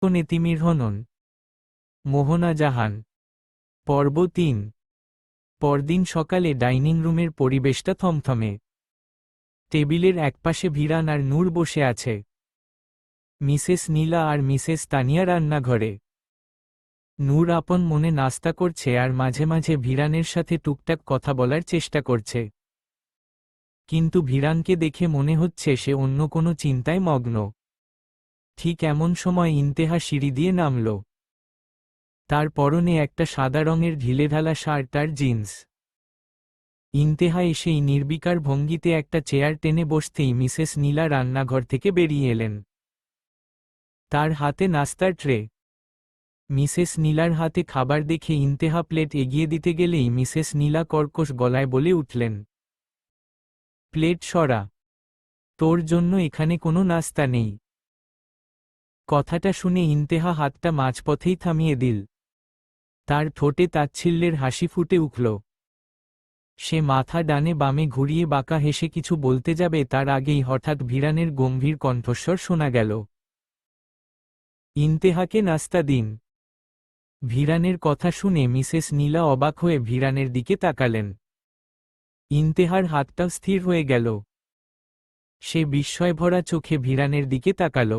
নেতিমির হনন। মোহনা জাহান। পর্ব ৩। পরদিন সকালে ডাইনিং রুমের পরিবেশটা থমথমে। টেবিলের একপাশে ভিরান আর নূর বসে আছে। মিসেস নীলা আর মিসেস তানিয়া রান্নাঘরে। নূর আপন মনে নাস্তা করছে আর মাঝে মাঝে ভিরানের সাথে টুকটাক কথা বলার চেষ্টা করছে। কিন্তু ভিরানকে দেখে মনে হচ্ছে সে অন্য কোনো চিন্তায় মগ্ন। ঠিক এমন সময় ইন্তেহা সিঁড়ি দিয়ে নামল। তার পরনে একটা সাদা রঙের ঢিলেঢালা শার্ট আর জিন্স। ইন্তেহা এসেই নির্বিকার ভঙ্গিতে একটা চেয়ার টেনে বসতেই মিসেস নীলা রান্নাঘর থেকে বেরিয়ে এলেন। তার হাতে নাস্তার ট্রে। মিসেস নীলার হাতে খাবার দেখে ইন্তেহা প্লেট এগিয়ে দিতে গেলেই মিসেস নীলা কর্কশ গলায় বলে উঠলেন, প্লেট সরা, তোর জন্য এখানে কোনো নাস্তা নেই। কথাটা শুনে ইন্তেহা হাতটা মাঝপথেই থামিয়ে দিল। তার ঠোঁটে তাচ্ছিল্যের হাসি ফুটে উঠল। সে মাথা ডানে বামে ঘুরিয়ে বাঁকা হেসে কিছু বলতে যাবে তার আগেই হঠাৎ ভিরানের গম্ভীর কণ্ঠস্বর শোনা গেল, ইন্তেহাকে নাস্তা দিন। ভিরানের কথা শুনে মিসেস নীলা অবাক হয়ে ভিরানের দিকে তাকালেন। ইন্তেহার হাতটাও স্থির হয়ে গেল। সে বিস্ময়ভরা চোখে ভিরানের দিকে তাকাল।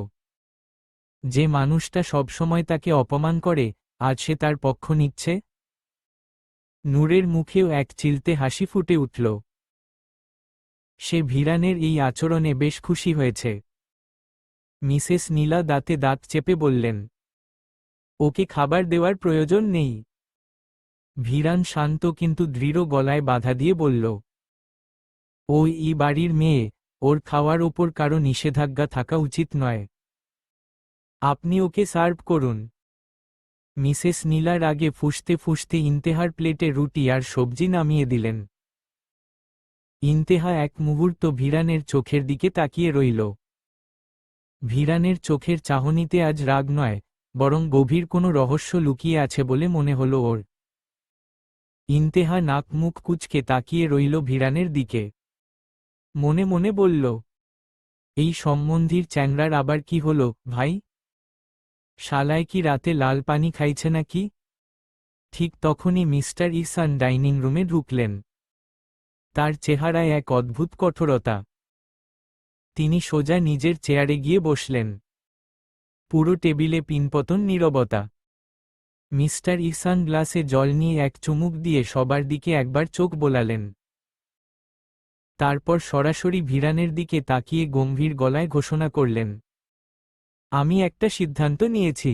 যে মানুষটা সবসময় তাকে অপমান করে, আজ সে তার পক্ষ নিচ্ছে। নূরের মুখেও এক চিলতে হাসি ফুটে উঠল। সে ভিরানের এই আচরণে বেশ খুশি হয়েছে। মিসেস নীলা দাঁতে দাঁত চেপে বললেন, ওকে খাবার দেওয়ার প্রয়োজন নেই। ভিরান শান্ত কিন্তু দৃঢ় গলায় বাধা দিয়ে বলল, ও এই বাড়ির মেয়ে, ওর খাওয়ার ওপর কারো নিষেধাজ্ঞা থাকা উচিত নয়। আপনি ওকে সার্ভ করুন। মিসেস নীলার আগে ফুঁসতে ফুঁসতে ইন্তেহার প্লেটে রুটি আর সবজি নামিয়ে দিলেন। ইন্তেহা এক মুহূর্ত ভিরানের চোখের দিকে তাকিয়ে রইল। ভিরানের চোখের চাহনিতে আজ রাগ নয়, বরং গভীর কোনো রহস্য লুকিয়ে আছে বলে মনে হলো ওর। ইন্তেহা নাক মুখ কুঁচকে তাকিয়ে রইল ভিরানের দিকে। মনে মনে বলল, এই সম্বন্ধীর চ্যাংড়ার আবার কি হলো ভাই? শালায় কি রাতে লাল পানি খাইছে নাকি? ঠিক তখনই মিস্টার ইহসান ডাইনিং রুমে ঢুকলেন। তার চেহারায় এক অদ্ভুত কঠোরতা। তিনি সোজা নিজের চেয়ারে গিয়ে বসলেন। পুরো টেবিলে পিনপতন নীরবতা। মিস্টার ইহসান গ্লাসে জল নিয়ে এক চুমুক দিয়ে সবার দিকে একবার চোখ বোলালেন। তারপর সরাসরি ভিরানের দিকে তাকিয়ে গম্ভীর গলায় ঘোষণা করলেন, আমি একটা সিদ্ধান্ত নিয়েছি।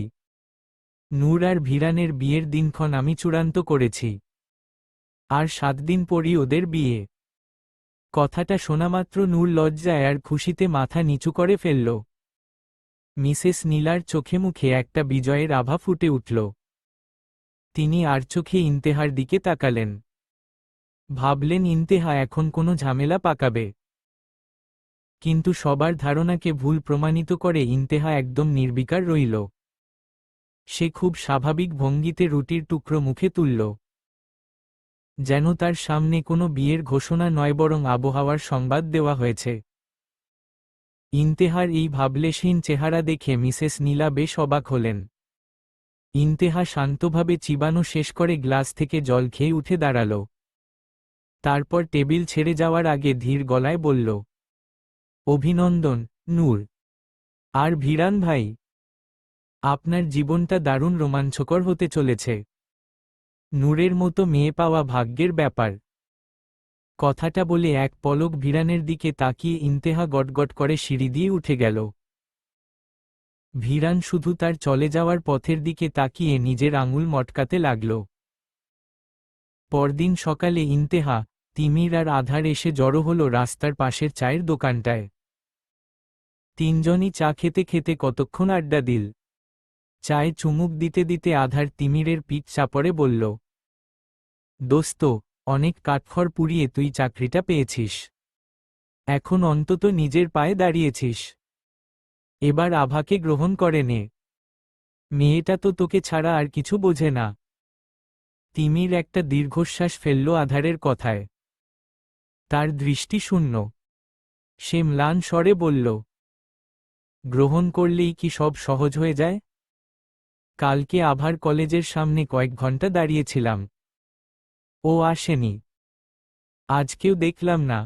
নূর আর ভিরানের বিয়ের দিনক্ষণ আমি চূড়ান্ত করেছি। আর 7 দিন পরই ওদের বিয়ে। কথাটা শোনামাত্র নূর লজ্জায় আর খুশিতে মাথা নিচু করে ফেলল। মিসেস নীলার চোখে মুখে একটা বিজয়ের আভা ফুটে উঠল। তিনি আর চোখে ইন্তেহার দিকে তাকালেন। ভাবলেন ইন্তেহা এখন কোনো ঝামেলা পাকাবে। কিন্তু সবার ধারণাকে ভুল প্রমাণিত করে ইন্তেহা একদম নির্বিকার রইল। সে খুব স্বাভাবিক ভঙ্গিতে রুটির টুকরো মুখে তুলল। যেন তার সামনে কোনো বিয়ের ঘোষণা নয় বরং আবহাওয়ার সংবাদ দেওয়া হয়েছে। ইন্তেহার এই ভাবলেশহীন চেহারা দেখে মিসেস নীলা বেশ অবাক হলেন। ইন্তেহা শান্তভাবে চিবানো শেষ করে গ্লাস থেকে জল খেয়ে উঠে দাঁড়াল। তারপর টেবিল ছেড়ে যাওয়ার আগে ধীর গলায় বলল, অভিনন্দন, নূর আর ভিরান ভাই। আপনার জীবনটা দারুণ রোমাঞ্চকর হতে চলেছে। নূরের মতো মেয়ে পাওয়া ভাগ্যের ব্যাপার। কথাটা বলে এক পলক ভিরানের দিকে তাকিয়ে ইন্তেহা গটগট করে সিঁড়ি দিয়ে উঠে গেল। ভিরান শুধু তার চলে যাওয়ার পথের দিকে তাকিয়ে নিজের আঙুল মটকাতে লাগল। পরদিন সকালে ইন্তেহা, তিমির আর আধার এসে জড়ো হলো রাস্তার পাশের চায়ের দোকানটায়। তিনজনই চা খেতে খেতে কতক্ষণ আড্ডা দিল। চায়ে চুমুক দিতে দিতে আধার তিমিরের পিঠ চাপড়ে বলল, দোস্ত, অনেক কাঠখড় পুড়িয়ে তুই চাকরিটা পেয়েছিস। এখন অন্তত নিজের পায়ে দাঁড়িয়েছিস। এবার আভাকে গ্রহণ করে নে। মেয়েটা তো তোকে ছাড়া আর কিছু বোঝে না। তিমির একটা দীর্ঘশ্বাস ফেলল আধারের কথায়। তার দৃষ্টি শূন্য। সে ম্লান স্বরে বলল, গ্রহণ করলেই কি সব সহজ হয়ে যায়? কালকে আভার কলেজের সামনে কয়েক ঘন্টা দাঁড়িয়েছিলাম, ও আসেনি। আজকেও দেখলাম না।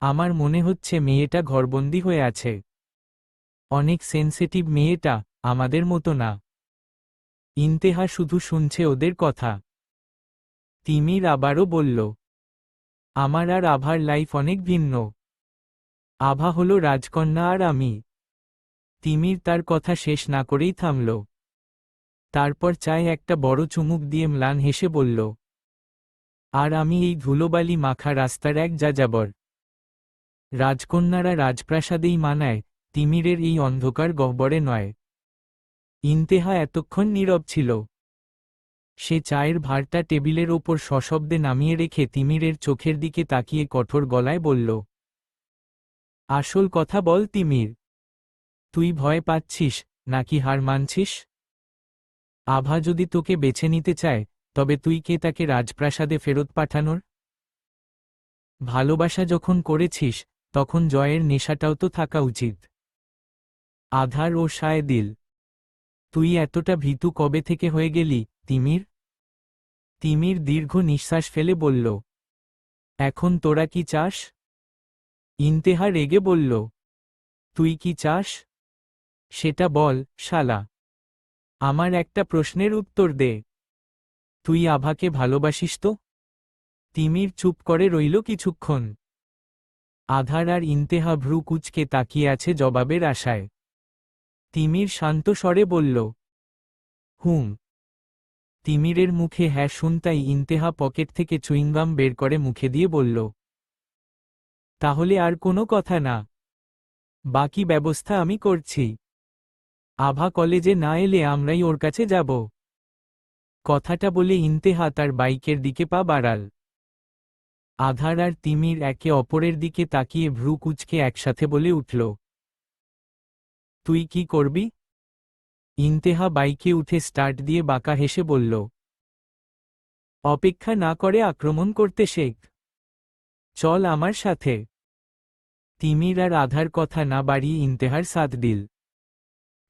আমার মনে হচ্ছে মেয়েটা ঘরবন্দি হয়ে আছে। অনেক সেনসিটিভ মেয়েটা, আমাদের মতো না। ইন্তেহা শুধু শুনছে ওদের কথা। তিমির আবারও বলল, আমার আর আভার লাইফ অনেক ভিন্ন। আভা হলো রাজকন্যা আর আমি। তিমির তার কথা শেষ না করেই থামল। তারপর চায়ে একটা বড় চুমুক দিয়ে ম্লান হেসে বলল, আর আমি এই ধুলোবালি মাখা রাস্তার এক যাযাবর। রাজকন্যারা রাজপ্রাসাদেই মানায়, তিমিরের এই অন্ধকার গহ্বরে নয়। ইন্তেহা এতক্ষণ নীরব ছিল। সে চায়ের ভাঁড়টা টেবিলের ওপর সশব্দে নামিয়ে রেখে তিমিরের চোখের দিকে তাকিয়ে কঠোর গলায় বলল, আসল কথা বল তিমির, তুই ভয় পাচ্ছিস নাকি হার মানছিস? আভা যদি তোকে বেছে নিতে চায়, তবে তুই কে তাকে রাজপ্রাসাদে ফেরত পাঠানোর? ভালোবাসা যখন করেছিস, তখন জয়ের নেশাটাও তো থাকা উচিত। আধার ও শায়দিল, তুই এতটা ভীতু কবে থেকে হয়ে গেলি, তিমির? তিমির দীর্ঘ নিঃশ্বাস ফেলে বলল, এখন তোরা কি চাস? ইন্তেহা রেগে বলল, তুই কি চাস? সেটা বল, শালা। আমার একটা প্রশ্নের উত্তর দে। তুই আভাকে ভালোবাসিস তো? তিমির চুপ করে রইল কিছুক্ষণ। আধার আর ইন্তেহা ভ্রু কুঁচকে তাকিয়ে আছে জবাবের আশায়। তিমির শান্ত স্বরে বলল, হুম। তিমিরের মুখে হ্যাঁ শুনতাই ইন্তেহা পকেট থেকে চুইংগাম বের করে মুখে দিয়ে বলল, তাহলে আর কোনো কথা না। বাকি ব্যবস্থা আমি করছি। আভা কলেজে না এলে আমরাই ওর কাছে যাব। কথাটা বলে ইন্তেহা তার বাইকের দিকে পা বাড়াল। আধার আর তিমির একে অপরের দিকে তাকিয়ে ভ্রু কুঁচকে একসাথে বলে উঠল, তুই কি করবি? ইন্তেহা বাইকে উঠে স্টার্ট দিয়ে বাঁকা হেসে বলল, অপেক্ষা না করে আক্রমণ করতে শেখ। চল আমার সাথে। তিমির আর আধার কথা না বাড়িয়ে ইন্তেহার সাথ দিল।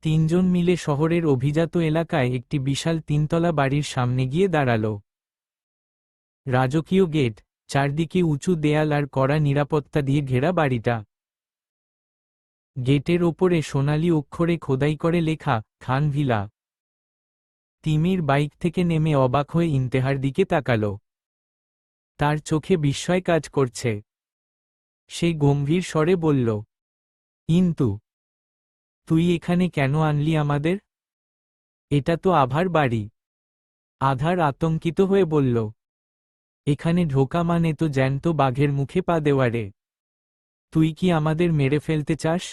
তিনজন মিলে শহরের অভিজাত এলাকায় একটি বিশাল তিনতলা বাড়ির সামনে গিয়ে দাঁড়াল। রাজকীয় গেট, চারদিকে উঁচু দেয়াল আর কড়া নিরাপত্তা দিয়ে ঘেরা বাড়িটা। গেটের ওপরে সোনালি অক্ষরে খোদাই করে লেখা, খান ভিলা। তিমির বাইক থেকে নেমে অবাক হয়ে ইন্তেহার দিকে তাকাল। তার চোখে বিস্ময় কাজ করছে। সে গম্ভীর স্বরে বলল, ইন্তু, তুই এখানে কেন আনলি আমাদের? এটা তো আভার বাড়ি। আধার আতঙ্কিত হয়ে বলল, এখানে ঢোকা মানে তো জ্যান্ত বাঘের মুখে পা দেওয়া রে। তুই কি আমাদের মেরে ফেলতে চাস?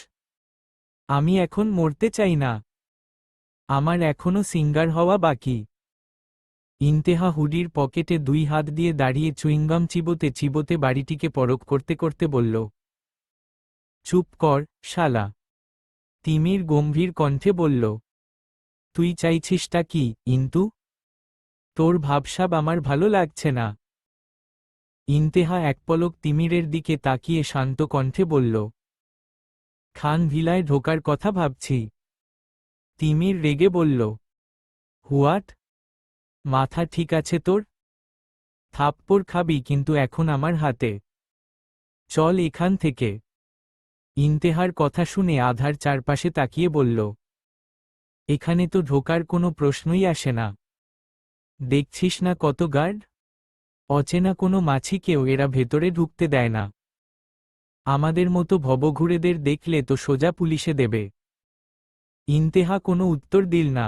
আমি এখন মরতে চাই না। আমার এখনো সিঙ্গার হওয়া বাকি। ইন্তেহা হুডির পকেটে দুই হাত দিয়ে দাঁড়িয়ে চুইংগাম চিবোতে চিবোতে বাড়িটিকে পরখ করতে করতে বলল, চুপ কর, শালা। তিমির গম্ভীর কণ্ঠে বলল, তুই চাইছিসটা কি, ইন্তু? তোর ভাবসাব আমার ভালো লাগছে না। ইন্তেহা এক পলক তিমিরের দিকে তাকিয়ে শান্ত কণ্ঠে বলল, খান ভিলায় ঢোকার কথা ভাবছি। তিমির রেগে বলল, হোয়াট? মাথা ঠিক আছে তোর? থাপ্পড় খাবি কিন্তু এখন আমার হাতে। চল এখান থেকে। ইন্তেহার কথা শুনে আধার চারপাশে তাকিয়ে বলল, এখানে তো ঢোকার কোনো প্রশ্নই আসে না। দেখছিস না কত গার্ড? অচেনা কোনো মাছিকেও এরা ভেতরে ঢুকতে দেয় না। আমাদের মতো ভবঘুরেদের দেখলে তো সোজা পুলিশে দেবে। ইন্তেহা কোনো উত্তর দিল না।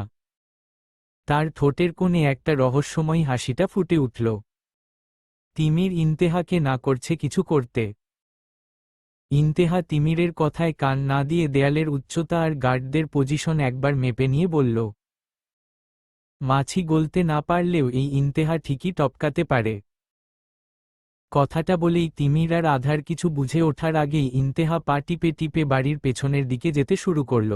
তার ঠোঁটের কোণে একটা রহস্যময় হাসিটা ফুটে উঠল। তিমির ইন্তেহাকে না করছে কিছু করতে। ইন্তেহা তিমিরের কথায় কান না দিয়ে দেয়ালের উচ্চতা আর গার্ডদের পজিশন একবার মেপে নিয়ে বলল, মাছি গলতে না পারলেও এই ইন্তেহা ঠিকই টপকাতে পারে। কথাটা বলেই তিমির আর আধার কিছু বুঝে ওঠার আগেই ইন্তেহা পা টিপে টিপে বাড়ির পেছনের দিকে যেতে শুরু করল।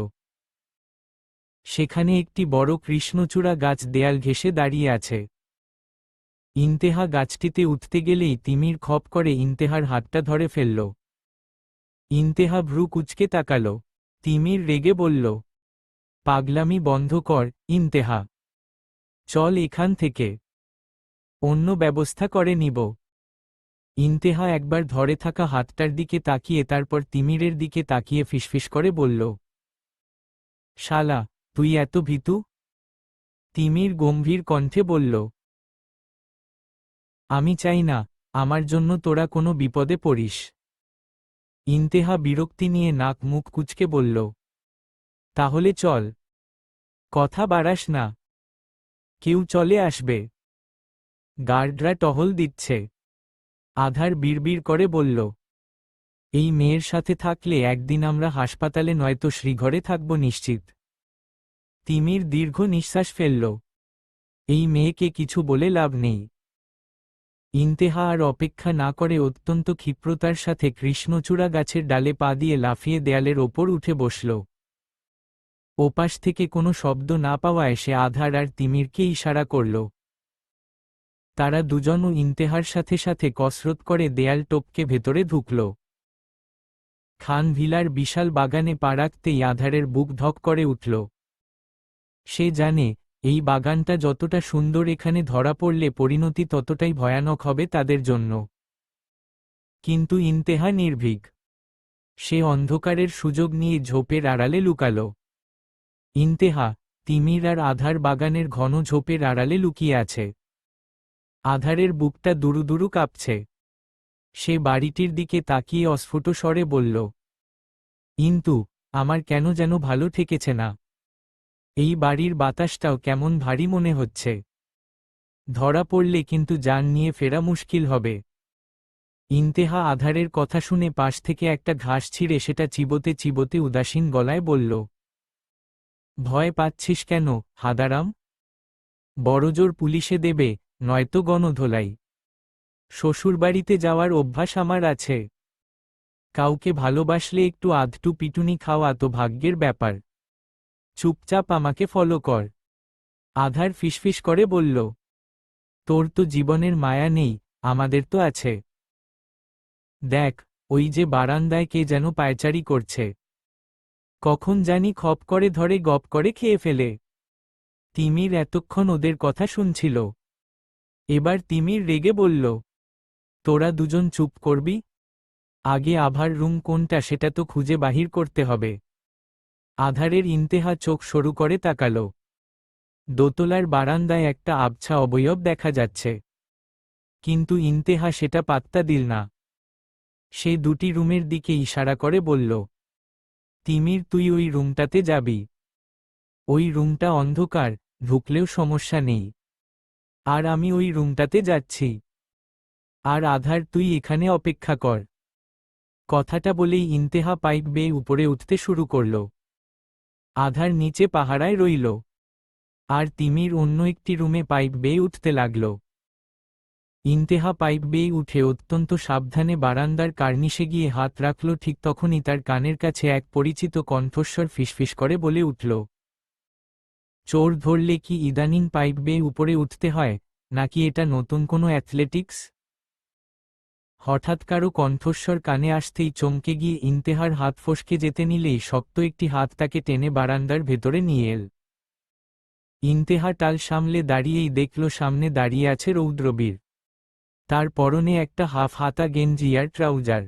সেখানে একটি বড় কৃষ্ণচূড়া গাছ দেয়াল ঘেঁষে দাঁড়িয়ে আছে। ইন্তেহা গাছটিতে উঠতে গেলেই তিমির খপ করে ইন্তেহার হাতটা ধরে ফেলল। ইন্তেহা ভ্রু কুঁচকে তাকাল। তিমির রেগে বলল, পাগলামি বন্ধ কর, ইন্তেহা। চল এখান থেকে, অন্য ব্যবস্থা করে নিব। ইন্তেহা একবার ধরে থাকা হাতটার দিকে তাকিয়ে তারপর তিমিরের দিকে তাকিয়ে ফিসফিস করে বলল, শালা, তুই এত ভীতু? তিমির গম্ভীর কণ্ঠে বলল, আমি চাই না আমার জন্য তোরা কোনো বিপদে পড়িস। ইন্তেহা বিরক্তি নিয়ে নাক মুখ কুঁচকে বলল, তাহলে চল, কথা বাড়াস না, কেউ চলে আসবে, গার্ডরা টহল দিচ্ছে। আধার বিড়বিড় করে বলল, এই মেয়ের সাথে থাকলে একদিন আমরা হাসপাতালে নয়তো শ্রীঘরে থাকব নিশ্চিত। তিমির দীর্ঘ নিঃশ্বাস ফেলল, এই মেয়েকে কিছু বলে লাভ নেই। ইন্তেহা আর অপেক্ষা না করে অত্যন্ত ক্ষিপ্রতার সাথে কৃষ্ণচূড়া গাছের ডালে পা দিয়ে লাফিয়ে দেয়ালের ওপর উঠে বসল। ওপাশ থেকে কোনো শব্দ না পাওয়ায় সে আধার আর তিমিরকে ইশারা করল। তারা দুজনও ইন্তেহার সাথে সাথে কসরত করে দেয়াল টপকে ভেতরে ঢুকল। খান ভিলার বিশাল বাগানে পা রাখতেই আধারের বুক ধক করে উঠল। সে জানে, এই বাগানটা যতটা সুন্দর এখানে ধরা পড়লে পরিণতি ততটাই ভয়ানক হবে তাদের জন্য। কিন্তু ইন্তেহা নির্ভীক। সে অন্ধকারের সুযোগ নিয়ে ঝোপের আড়ালে লুকাল। ইন্তেহা, তিমির আর আধার বাগানের ঘন ঝোপের আড়ালে লুকিয়ে আছে। আধারের বুকটা দুরু দুরু কাঁপছে। সে বাড়িটির দিকে তাকিয়ে অস্ফুট স্বরে বলল, কিন্তু আমার কেন যেন ভালো ঠেকেছে না। এই বাড়ির বাতাসটাও কেমন ভারী মনে হচ্ছে। ধরা পড়লে কিন্তু জান নিয়ে ফেরা মুশকিল হবে। ইন্তেহা আধারের কথা শুনে পাশ থেকে একটা ঘাস ছিঁড়ে সেটা চিবোতে চিবোতে উদাসীন গলায় বলল, ভয় পাচ্ছিস কেন, হাদারাম? বড়জোর পুলিশে দেবে, নয়তো গণধোলাই। শ্বশুরবাড়িতে যাওয়ার অভ্যাস আমার আছে। কাউকে ভালোবাসলে একটু আধটু পিটুনি খাওয়া তো ভাগ্যের ব্যাপার। চুপচাপ আমাকে ফলো কর। আধার ফিসফিস করে বলল, তোর তো জীবনের মায়া নেই, আমাদের তো আছে। দেখ, ওই যে বারান্দায় কে যেন পায়চারি করছে। কখন জানি খপ করে ধরে গপ করে খেয়ে ফেলে। তিমির এতক্ষণ ওদের কথা শুনছিল। এবার তিমির রেগে বলল, তোরা দুজন চুপ করবি? আগে আভার রুম কোনটা সেটা তো খুঁজে বাহির করতে হবে। আধারের ইন্তেহা চোখ সরু করে তাকালো। দোতলার বারান্দায় একটা আবছা অবয়ব দেখা যাচ্ছে। কিন্তু ইন্তেহা সেটা পাত্তা দিল না। সে দুটি রুমের দিকে ইশারা করে বলল, তিমির, তুই ওই রুমটাতে যাবি। ওই রুমটা অন্ধকার, ঢুকলেও সমস্যা নেই। আর আমি ওই রুমটাতে যাচ্ছি। আর আধার, তুই এখানে অপেক্ষা কর। কথাটা বলেই ইন্তেহা পাইপ বেয়ে উপরে উঠতে শুরু করল। আধার নিচে পাহারায় রইল। আর তিমির অন্য একটি রুমে পাইপ বেয়ে উঠতে লাগল। ইন্তেহা পাইপ বেয়ে উঠে অত্যন্ত সাবধানে বারান্দার কার্নিশে গিয়ে হাত রাখল। ঠিক তখনই তার কানের কাছে এক পরিচিত কণ্ঠস্বর ফিসফিস করে বলে উঠল, চোর ধরলে কি ইদানিং পাইপ বেয়ে উপরে উঠতে হয়, নাকি এটা নতুন কোনো অ্যাথলেটিক্স? হঠাৎ কারো কণ্ঠস্বর কানে আসতেই চমকে গিয়ে ইন্তেহার হাত ফসকে যেতে নিলেই শক্ত একটি হাত তাকে টেনে বারান্দার ভেতরে নিয়ে এল। ইন্তেহা টাল সামলে দাঁড়িয়েই দেখল সামনে দাঁড়িয়ে আছে রৌদ্রবীর। তার পরনে একটা হাফ হাতা গেঞ্জি আর ট্রাউজার।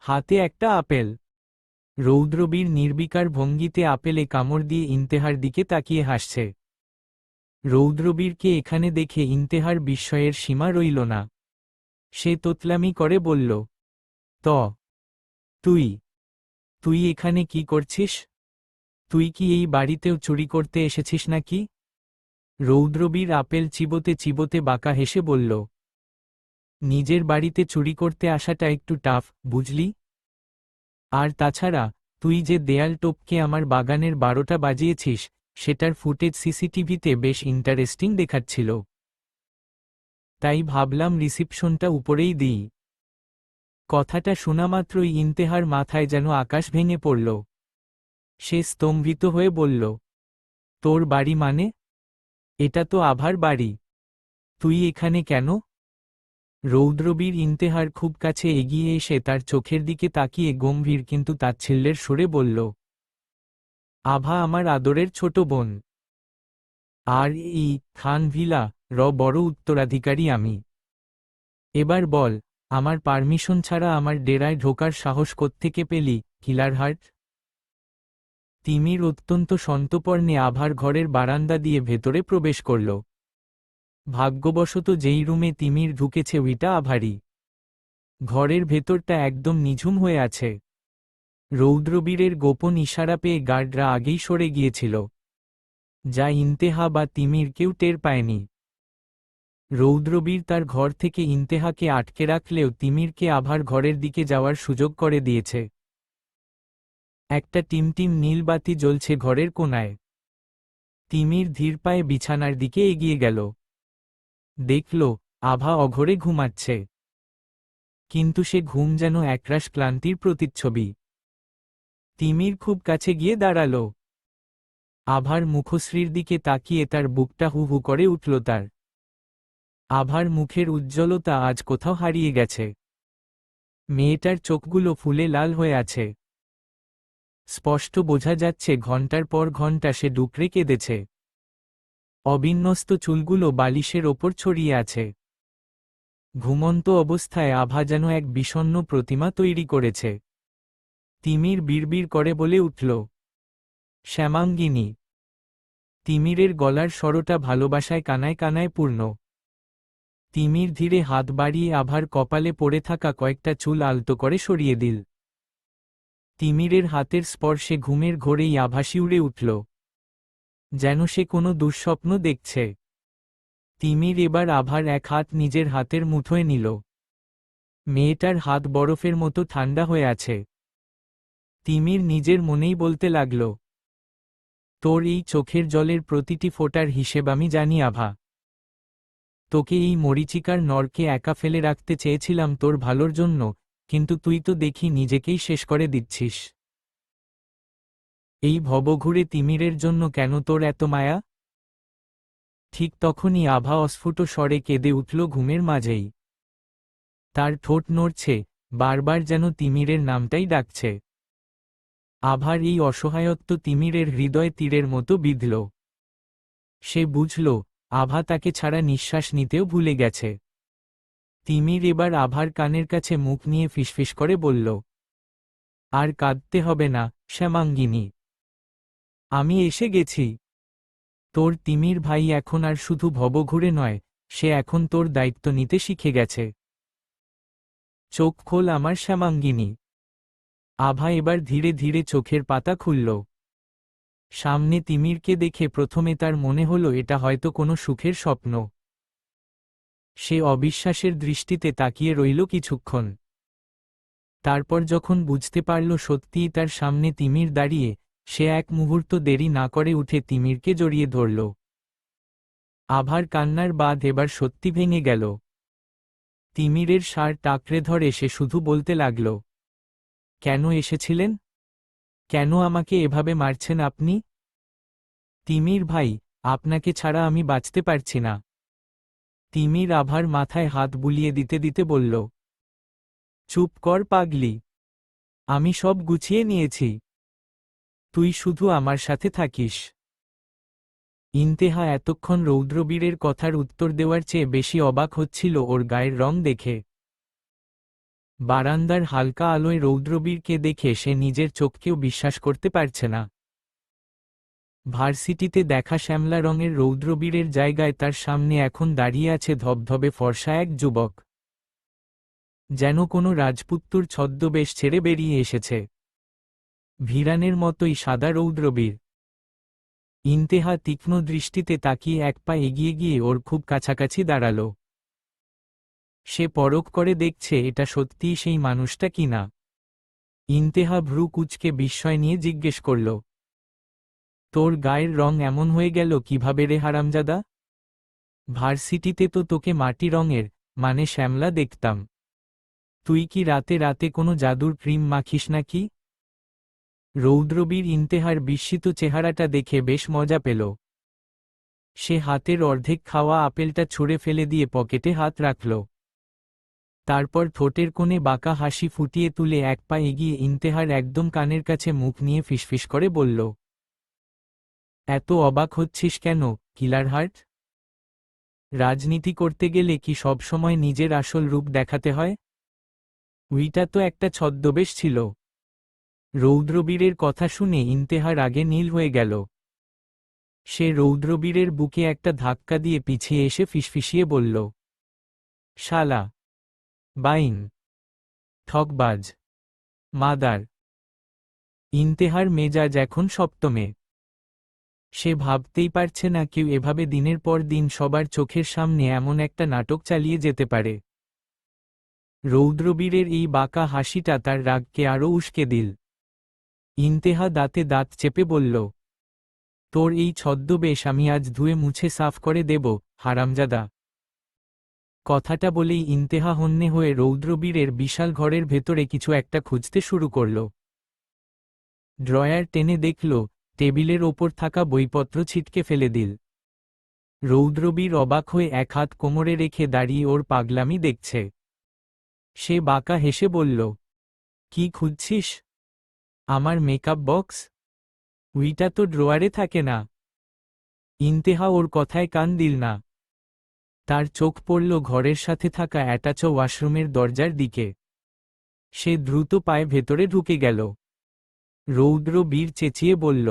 হাতে একটা আপেল। রৌদ্রবীর নির্বিকার ভঙ্গিতে আপেলে কামড় দিয়ে ইন্তেহার দিকে তাকিয়ে হাসছে। রৌদ্রবীরকে এখানে দেখে ইন্তেহার বিস্ময়ের সীমা রইল না। সে তোতলামি করে বলল, তুই তুই এখানে কি করছিস? তুই কি এই বাড়িতেও চুরি করতে এসেছিস নাকি? রৌদ্রবীর আপেল চিবোতে চিবোতে বাঁকা হেসে বলল, নিজের বাড়িতে চুরি করতে আসাটা একটু টাফ, বুঝলি? আর তাছাড়া, তুই যে দেয়াল টপকে আমার বাগানের 12টা বাজিয়েছিস, সেটার ফুটেজ সিসিটিভিতে বেশ ইন্টারেস্টিং দেখাচ্ছিল। তাই ভাবলাম রিসিপশনটা উপরেই দিই। কথাটা শোনামাত্রই ইন্তেহার মাথায় যেন আকাশ ভেঙে পড়ল। সে স্তম্ভিত হয়ে বলল, তোর বাড়ি মানে? এটা তো আভার বাড়ি। তুই এখানে কেন? রৌদ্রবীর ইন্তেহার খুব কাছে এগিয়ে এসে তার চোখের দিকে তাকিয়ে গম্ভীর কিন্তু তাচ্ছিল্যের সুরে বলল, আভা আমার আদরের ছোট বোন। আর এই খান ভিলা বড় উত্তরাধিকারী আমি। এবার বল, আমার পারমিশন ছাড়া আমার ডেরায় ঢোকার সাহস কোত্থেকে পেলি, কিলারহার্ট? তিমির অত্যন্ত সন্তর্পণে আভার ঘরের বারান্দা দিয়ে ভেতরে প্রবেশ করল। ভাগ্যবশত যেই রুমে তিমির ঢুকেছে ওইটা আভারই। ঘরের ভেতরটা একদম নিঝুম হয়ে আছে। রৌদ্রবীরের গোপন ইশারা পেয়ে গার্ডরা আগেই সরে গিয়েছিল, যা ইন্তেহা বা তিমির কেউ টের পায়নি। রৌদ্রবীর তার ঘর থেকে ইন্তেহাকে আটকে রাখলেও তিমিরকে আভার ঘরের দিকে যাওয়ার সুযোগ করে দিয়েছে। একটা টিমটিম নীল বাতি জ্বলছে ঘরের কোণায়। তিমির ধীর পায়ে বিছানার দিকে এগিয়ে গেল। দেখল, আভা অঘরে ঘুমাচ্ছে। কিন্তু সে ঘুম যেন একরাশ ক্লান্তির প্রতিচ্ছবি। তিমির খুব কাছে গিয়ে দাঁড়াল। আভার মুখশ্রীর দিকে তাকিয়ে তার বুকটা হু হু করে উঠল তার। আভার মুখের উজ্জ্বলতা আজ কোথাও হারিয়ে গেছে। মেয়েটার চোখগুলো ফুলে লাল হয়ে আছে। স্পষ্ট বোঝা যাচ্ছে ঘণ্টার পর ঘণ্টা সে ডুকরে কেঁদেছে। অবিন্যস্ত চুলগুলো বালিশের ওপর ছড়িয়ে আছে। ঘুমন্ত অবস্থায় আভা যেন এক বিষণ্ণ প্রতিমা তৈরি করেছে। তিমির বিড়বিড় করে বলে উঠল, শ্যামাঙ্গিনী। তিমিরের গলার স্বরটা ভালোবাসায় কানায় কানায় পূর্ণ। তিমির ধীরে হাত বাড়িয়ে আভার কপালে পড়ে থাকা কয়েকটা চুল আলতো করে সরিয়ে দিল। তিমিরের হাতের স্পর্শে ঘুমের ঘোরেই আভা শিউরে উঠল, যেন সে কোনো দুঃস্বপ্ন দেখছে। তিমির এবার আভার এক হাত নিজের হাতের মুঠোয় নিল। মেয়েটার হাত বরফের মতো ঠান্ডা হয়ে আছে। তিমির নিজের মনেই বলতে লাগল, তোর এই চোখের জলের প্রতিটি ফোঁটার হিসেব আমি জানি আভা। তোকে এই মরীচিকার নরকে একা ফেলে রাখতে চেয়েছিলাম তোর ভালোর জন্য, কিন্তু তুই তো দেখি নিজেকেই শেষ করে দিচ্ছিস। এই ভবঘুরে তিমিরের জন্য কেন তোর এত মায়া? ঠিক তখনই আভা অস্ফুট স্বরে কেঁদে উঠল ঘুমের মাঝেই। তার ঠোঁট নড়ছে, বারবার যেন তিমিরের নামটাই ডাকছে। আভার এই অসহায়ত্ব তিমিরের হৃদয়ে তীরের মতো বিঁধল। সে বুঝল, আভা তাকে ছাড়া নিঃশ্বাস নিতেও ভুলে গেছে। তিমির এবার আভার কানের কাছে মুখ নিয়ে ফিসফিস করে বলল, আর কাঁদতে হবে না, শ্যামাঙ্গিনী। আমি এসে গেছি। তোর তিমির ভাই এখন আর শুধু ভবঘুরে নয়, সে এখন তোর দায়িত্ব নিতে শিখে গেছে। চোখ খোল আমার শ্যামাঙ্গিনী। আভা এবার ধীরে ধীরে চোখের পাতা খুলল। সামনে তিমিরকে দেখে প্রথমে তার মনে হলো এটা হয়তো কোনো সুখের স্বপ্ন। সে অবিশ্বাসের দৃষ্টিতে তাকিয়ে রইল কিছুক্ষণ। তারপর যখন বুঝতে পারল সত্যিই তার সামনে তিমির দাঁড়িয়ে, সে এক মুহূর্ত দেরি না করে উঠে তিমিরকে জড়িয়ে ধরল। আভার কান্নার বাঁধ এবার সত্যি ভেঙে গেল। তিমিরের ষাঁড় টাকরে ধরে সে শুধু বলতে লাগল, কেন এসেছিলেন? কেন আমাকে এভাবে মারছেন আপনি? তিমির ভাই, আপনাকে ছাড়া আমি বাঁচতে পারছি না। তিমির আভার মাথায় হাত বুলিয়ে দিতে দিতে বলল, চুপ কর পাগলি। আমি সব গুছিয়ে নিয়েছি। তুই শুধু আমার সাথে থাকিস। ইন্তেহা এতক্ষণ রৌদ্রবীরের কথার উত্তর দেওয়ার চেয়ে বেশি অবাক হচ্ছিল ওর গায়ের রং দেখে। বারান্দার হালকা আলোয় রৌদ্রবীরকে দেখে সে নিজের চোখকেও বিশ্বাস করতে পারছে না। ভার্সিটিতে দেখা শ্যামলা রঙের রৌদ্রবীরের জায়গায় তার সামনে এখন দাঁড়িয়ে আছে ধবধবে ফর্সা এক যুবক, যেন কোনো রাজপুত্তুর ছদ্মবেশ ছেড়ে বেরিয়ে এসেছে। ভিরানের মতোই সাদা রৌদ্রবীর। ইন্তেহা তীক্ষ্ণ দৃষ্টিতে তাকিয়ে এক পা এগিয়ে গিয়ে ওর খুব কাছাকাছি দাঁড়াল। সে পরখ করে দেখছে এটা সত্যিই সেই মানুষটা কিনা। ইন্তেহা ভ্রু কুঁচকে বিস্ময় নিয়ে জিজ্ঞেস করল, তোর গায়ের রং এমন হয়ে গেল কিভাবে রে হারামজাদা? ভার্সিটিতে তো তোকে মাটি রঙের, মানে শ্যামলা দেখতাম। তুই কি রাতে রাতে কোনো জাদুর ক্রিম মাখিস নাকি? রৌদ্রবীর ইন্তেহার বিস্মিত চেহারাটা দেখে বেশ মজা পেল। সে হাতের অর্ধেক খাওয়া আপেলটা ছুঁড়ে ফেলে দিয়ে পকেটে হাত রাখল। তারপর ঠোঁটের কোণে বাঁকা হাসি ফুটিয়ে তুলে এক পা এগিয়ে ইন্তেহার একদম কানের কাছে মুখ নিয়ে ফিসফিস করে বলল, এত অবাক হচ্ছিস কেন, কিলার হার্ট? রাজনীতি করতে গেলে কি সব সময় নিজের আসল রূপ দেখাতে হয়? উইটা তো একটা ছদ্মবেশ ছিল। রৌদ্রবীরের কথা শুনে ইন্তেহার আগে নীল হয়ে গেল। সে রৌদ্রবীরের বুকে একটা ধাক্কা দিয়ে পিছিয়ে এসে ফিসফিসিয়ে বলল, শালা, বাইন, ঠকবাজ, মাদার। ইন্তেহার মেজাজ এখন সপ্তমে। সে ভাবতেই পারছে না কেউ এভাবে দিনের পর দিন সবার চোখের সামনে এমন একটা নাটক চালিয়ে যেতে পারে। রৌদ্রবীরের এই বাঁকা হাসিটা তার রাগকে আরও উস্কে দিল। ইন্তেহা দাঁতে দাঁত চেপে বলল, তোর এই ছদ্মবেশ আমি আজ ধুয়ে মুছে সাফ করে দেব, হারামজাদা। কথাটা বলেই ইন্তেহা হন্যে হয়ে রৌদ্রবীরের বিশাল ঘরের ভেতরে কিছু একটা খুঁজতে শুরু করল। ড্রয়ার টেনে দেখল, টেবিলের ওপর থাকা বইপত্র ছিটকে ফেলে দিল। রৌদ্রবীর অবাক হয়ে এক হাত কোমরে রেখে দাঁড়িয়ে ওর পাগলামি দেখছে। সে বাঁকা হেসে বলল, কি খুঁজছিস? আমার মেকআপ বক্স? উইটা তো ড্রয়ারে থাকে না। ইন্তেহা ওর কথায় কান দিল না। তার চোখ পড়ল ঘরের সাথে থাকা অ্যাটাচ ওয়াশরুমের দরজার দিকে। সে দ্রুত পায়ে ভেতরে ঢুকে গেল। রৌদ্রবীর চেঁচিয়ে বলল,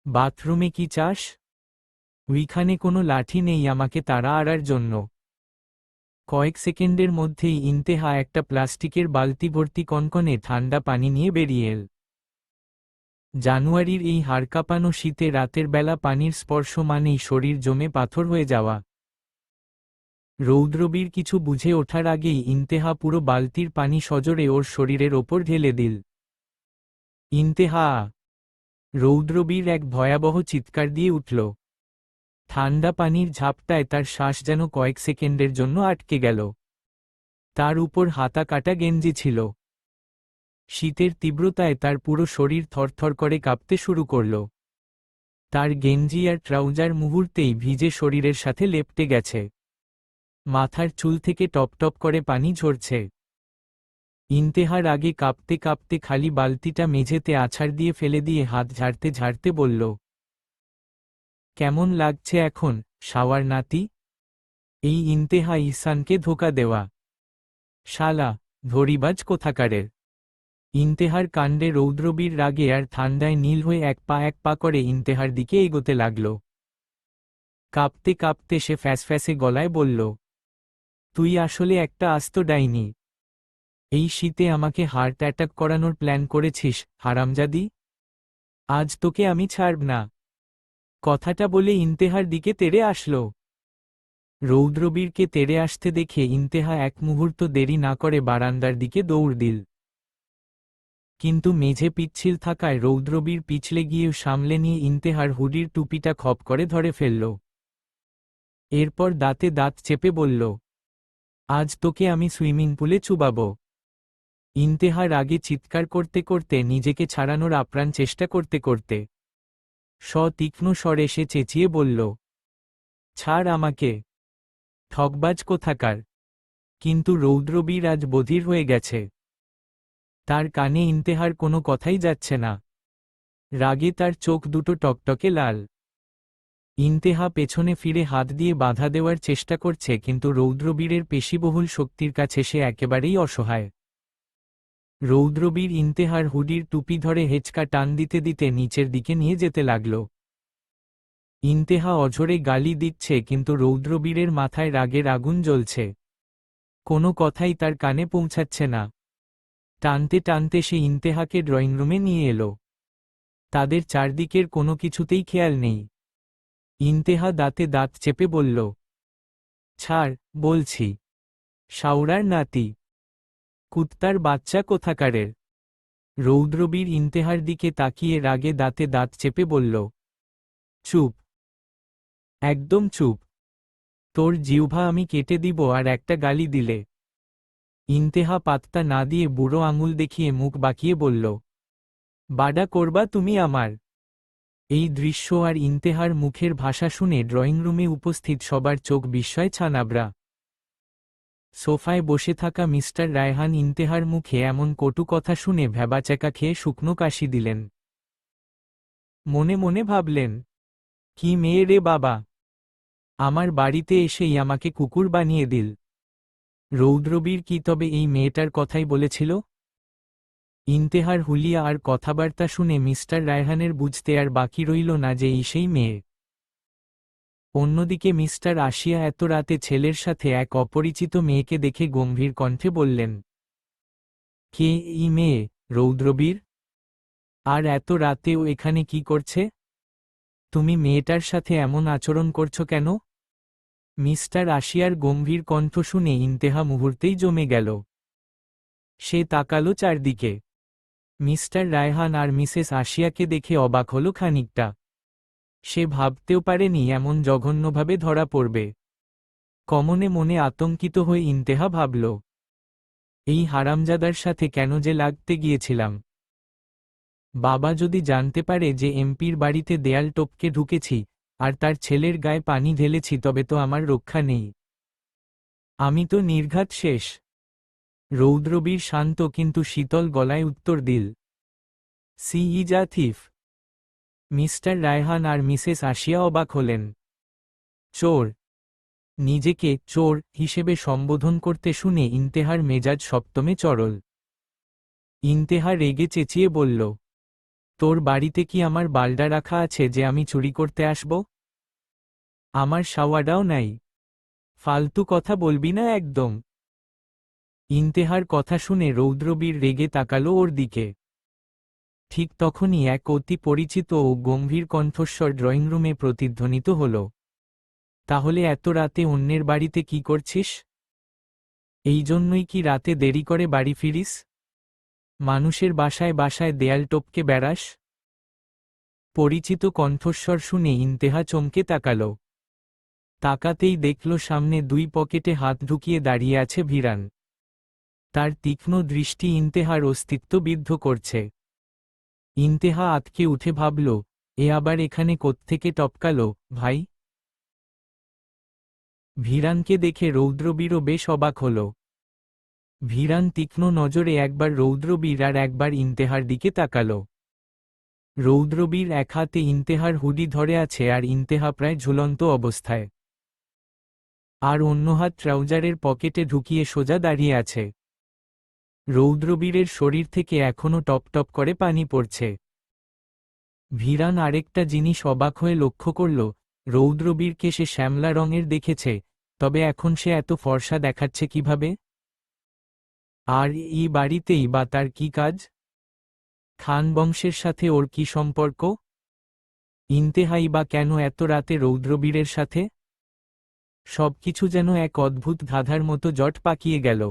বাথরুমে কি চাস? উইখানে কোনো লাঠি নেই আমাকে তাড়া আড়ার জন্য। কয়েক সেকেন্ডের মধ্যেই ইন্তেহা একটা প্লাস্টিকের বালতি ভর্তি কনকনে ঠান্ডা পানি নিয়ে বেরিয়ে এল। জানুয়ারির এই হাড়কাঁপানো শীতে রাতের বেলা পানির স্পর্শ মানেই শরীর জমে পাথর হয়ে যাওয়া। রৌদ্রবীর কিছু বুঝে ওঠার আগেই ইন্তেহা পুরো বালতির পানি সজোরে ওর শরীরের ওপর ঢেলে দিল। ইন্তেহা! রৌদ্রবীর এক ভয়াবহ চিৎকার দিয়ে উঠল। ঠান্ডা পানির ঝাপটায় তার শ্বাস যেন কয়েক সেকেন্ডের জন্য আটকে গেল। তার উপর হাতা কাটা গেঞ্জি ছিল। শীতের তীব্রতায় তার পুরো শরীর থরথর করে কাঁপতে শুরু করল। তার গেঞ্জি আর ট্রাউজার মুহূর্তেই ভিজে শরীরের সাথে লেপ্টে গেছে। মাথার চুল থেকে টপটপ করে পানি ঝরছে। ইন্তেহার আগে কাঁপতে কাঁপতে খালি বালতিটা মেঝেতে আছাড় দিয়ে ফেলে দিয়ে হাত ঝাড়তে ঝাড়তে বলল, কেমন লাগছে এখন, শাওয়ার নাতি? এই ইন্তেহা ইহসানকে ধোঁকা দেওয়া শালা, ধরিবাজ কোথাকারের। ইন্তেহার কাণ্ডে রৌদ্রবীর রাগে আর ঠান্ডায় নীল হয়ে এক পা করে ইন্তেহার দিকে এগোতে লাগল। কাঁপতে কাঁপতে সে ফ্যাসফ্যাসে গলায় বলল, তুই আসলে একটা আস্ত ডাইনি। এই শীতে আমাকে হার্ট অ্যাটাক করানোর প্ল্যান করেছিস, হারামজাদি। আজ তোকে আমি ছাড়ব না। কথাটা বলে ইন্তেহার দিকে তেড়ে আসল। রৌদ্রবীরকে তেড়ে আসতে দেখে ইন্তেহা এক মুহূর্ত দেরি না করে বারান্দার দিকে দৌড় দিল। কিন্তু মেঝে পিচ্ছিল থাকায় রৌদ্রবীর পিছলে গিয়ে সামলে নিয়ে ইন্তেহার হুডির টুপিটা খপ করে ধরে ফেলল। এরপর দাঁতে দাঁত চেপে বলল, আজ তোকে আমি সুইমিং পুলে চুবাব। ইন্তেহার আগে চিৎকার করতে করতে নিজেকে ছাড়ানোর আপ্রাণ চেষ্টা করতে করতে তীক্ষ্ণ স্বরে সে চেঁচিয়ে বলল, ছাড় আমাকে, ঠকবাজ কোথাকার। কিন্তু রৌদ্রবীর আজ বধির হয়ে গেছে। তার কানে ইন্তেহার কোনো কথাই যাচ্ছে না। রাগে তার চোখ দুটো টকটকে লাল। ইন্তেহা পেছনে ফিরে হাত দিয়ে বাধা দেওয়ার চেষ্টা করছে, কিন্তু রৌদ্রবীরের পেশিবহুল শক্তির কাছে সে একেবারেই অসহায়। রৌদ্রবীর ইন্তেহার হুডির টুপি ধরে হেঁচকা টান দিতে দিতে নিচের দিকে নিয়ে যেতে লাগল। ইন্তেহা অঝরে গালি দিচ্ছে, কিন্তু রৌদ্রবীরের মাথায় রাগের আগুন জ্বলছে। কোনো কথাই তার কানে পৌঁছাচ্ছে না। টানতে টানতে সে ইন্তেহাকে ড্রয়িংরুমে নিয়ে এলো। তাদের চারদিকের কোনো কিছুতেই খেয়াল নেই। ইন্তেহা দাঁতে দাঁত চেপে বলল, ছাড় বলছি, শাওরার নাতি, কুত্তার বাচ্চা কোথাকারের। রৌদ্রবীর ইন্তেহার দিকে তাকিয়ে রাগে দাঁতে দাঁত চেপে বলল, চুপ, একদম চুপ। তোর জিহ্বা আমি কেটে দিব আর একটা গালি দিলে। ইন্তেহা পাত্তা না দিয়ে বুড়ো আঙুল দেখিয়ে মুখ বাঁকিয়ে বলল, বাডা করবা তুমি আমার। এই দৃশ্য আর ইন্তেহার মুখের ভাষা শুনে ড্রয়িংরুমে উপস্থিত সবার চোখ বিস্ময়ে ছানাবড়া। সোফায় বসে থাকা মিস্টার রায়হান ইন্তেহার মুখে এমন কটু কথা শুনে ভ্যাবাচ্যাকা খেয়ে শুকনো কাশি দিলেন। মনে মনে ভাবলেন, কি মেয়ে রে বাবা, আমার বাড়িতে এসেই আমাকে কুকুর বানিয়ে দিল। রৌদ্রবীর কি তবে এই মেয়েটার কথাই বলেছিল? ইন্তেহার হুলিয়া আর কথাবার্তা শুনে মিস্টার রায়হানের বুঝতে আর বাকি রইল না যে এই সেই মেয়ে। অন্যদিকে মিস্টার আশিয়া এত রাতে ছেলের সাথে এক অপরিচিত মেয়েকে দেখে গম্ভীর কণ্ঠে বললেন, কে এই মেয়ে, রৌদ্রবীর? আর এত রাতেও এখানে কি করছে? তুমি মেয়েটার সাথে এমন আচরণ করছো কেন? মিস্টার আশিয়ার গম্ভীর কণ্ঠ শুনে ইন্তেহা মুহূর্তেই জমে গেল। সে তাকালো চারদিকে। মিস্টার রায়হান আর মিসেস আশিয়াকে দেখে অবাক হল খানিকটা। সে ভাবতেও পারেনি এমন জঘন্যভাবে ধরা পড়বে। কমনে মনে আতঙ্কিত হয়ে ইন্তেহা ভাবল, এই হারামজাদার সাথে কেন যে লাগতে গিয়েছিলাম। বাবা যদি জানতে পারে যে এমপির বাড়িতে দেয়াল টপকে ঢুকেছি আর তার ছেলের গায়ে পানি ঢেলেছি তবে তো আমার রক্ষা নেই। আমি তো নির্ঘাত শেষ। রৌদ্রবীর শান্ত কিন্তু শীতল গলায় উত্তর দিল, she is a thief. Mr Raihan আর মিসেস আশিয়া অবাক হলেন। চোর? নিজেকে চোর হিসেবে সম্বোধন করতে শুনে ইন্তেহার মেজাজ সপ্তমে চড়ল। ইন্তেহা রেগে চেঁচিয়ে বলল, তোর বাড়িতে কি আমার বালডা রাখা আছে যে আমি চুরি করতে আসব? আমার সাওয়াডাও নাই। ফালতু কথা বলবি না একদম। ইন্তেহার কথা শুনে রৌদ্রবীর রেগে তাকালো ওর দিকে। ঠিক তখনই এক অতি পরিচিত ও গম্ভীর কণ্ঠস্বর ড্রয়িং রুমে প্রতিধ্বনিত হল, তাহলে এত রাতে অন্যের বাড়িতে কি করছিস? এই জন্যই কি রাতে দেরি করে বাড়ি ফিরিস? মানুষের বাসায় বাসায় দেয়াল টপকে বেড়াস? পরিচিত কণ্ঠস্বর শুনে ইন্তেহা চমকে তাকাল। তাকাতেই দেখল সামনে দুই পকেটে হাত ঢুকিয়ে দাঁড়িয়ে আছে ভিরান। তার তীক্ষ্ণ দৃষ্টি ইন্তেহার অস্তিত্ব বিদ্ধ করছে। ইন্তেহা আতকে উঠে ভাবল, এ আবার এখানে কোত্থেকে টপকাল ভাই? ভিরানকে দেখে রৌদ্রবীরও বেশ অবাক হল। ভিরান তীক্ষ্ণ নজরে একবার রৌদ্রবীর আর একবার ইন্তেহার দিকে তাকাল। রৌদ্রবীর এক হাতে ইন্তেহার হুডি ধরে আছে আর ইন্তেহা প্রায় ঝুলন্ত অবস্থায়, আর অন্য হাত ট্রাউজারের পকেটে ঢুকিয়ে সোজা দাঁড়িয়ে আছে। রৌদ্রবীরের শরীর থেকে এখনও টপ টপ করে পানি পড়ছে। ভিরান আরেকটা জিনিস অবাক হয়ে লক্ষ্য করল, রৌদ্রবীরকে সে শ্যামলা রঙের দেখেছে, তবে এখন সে এত ফর্সা দেখাচ্ছে কিভাবে? আর এই বাড়িতেই বা তার কি কাজ? খান বংশের সাথে ওর কি সম্পর্ক? ইন্তেহাই বা কেন এত রাতে রৌদ্রবীরের সাথে? সবকিছু যেন এক অদ্ভুত ধাঁধার মতো জট পাকিয়ে গেল।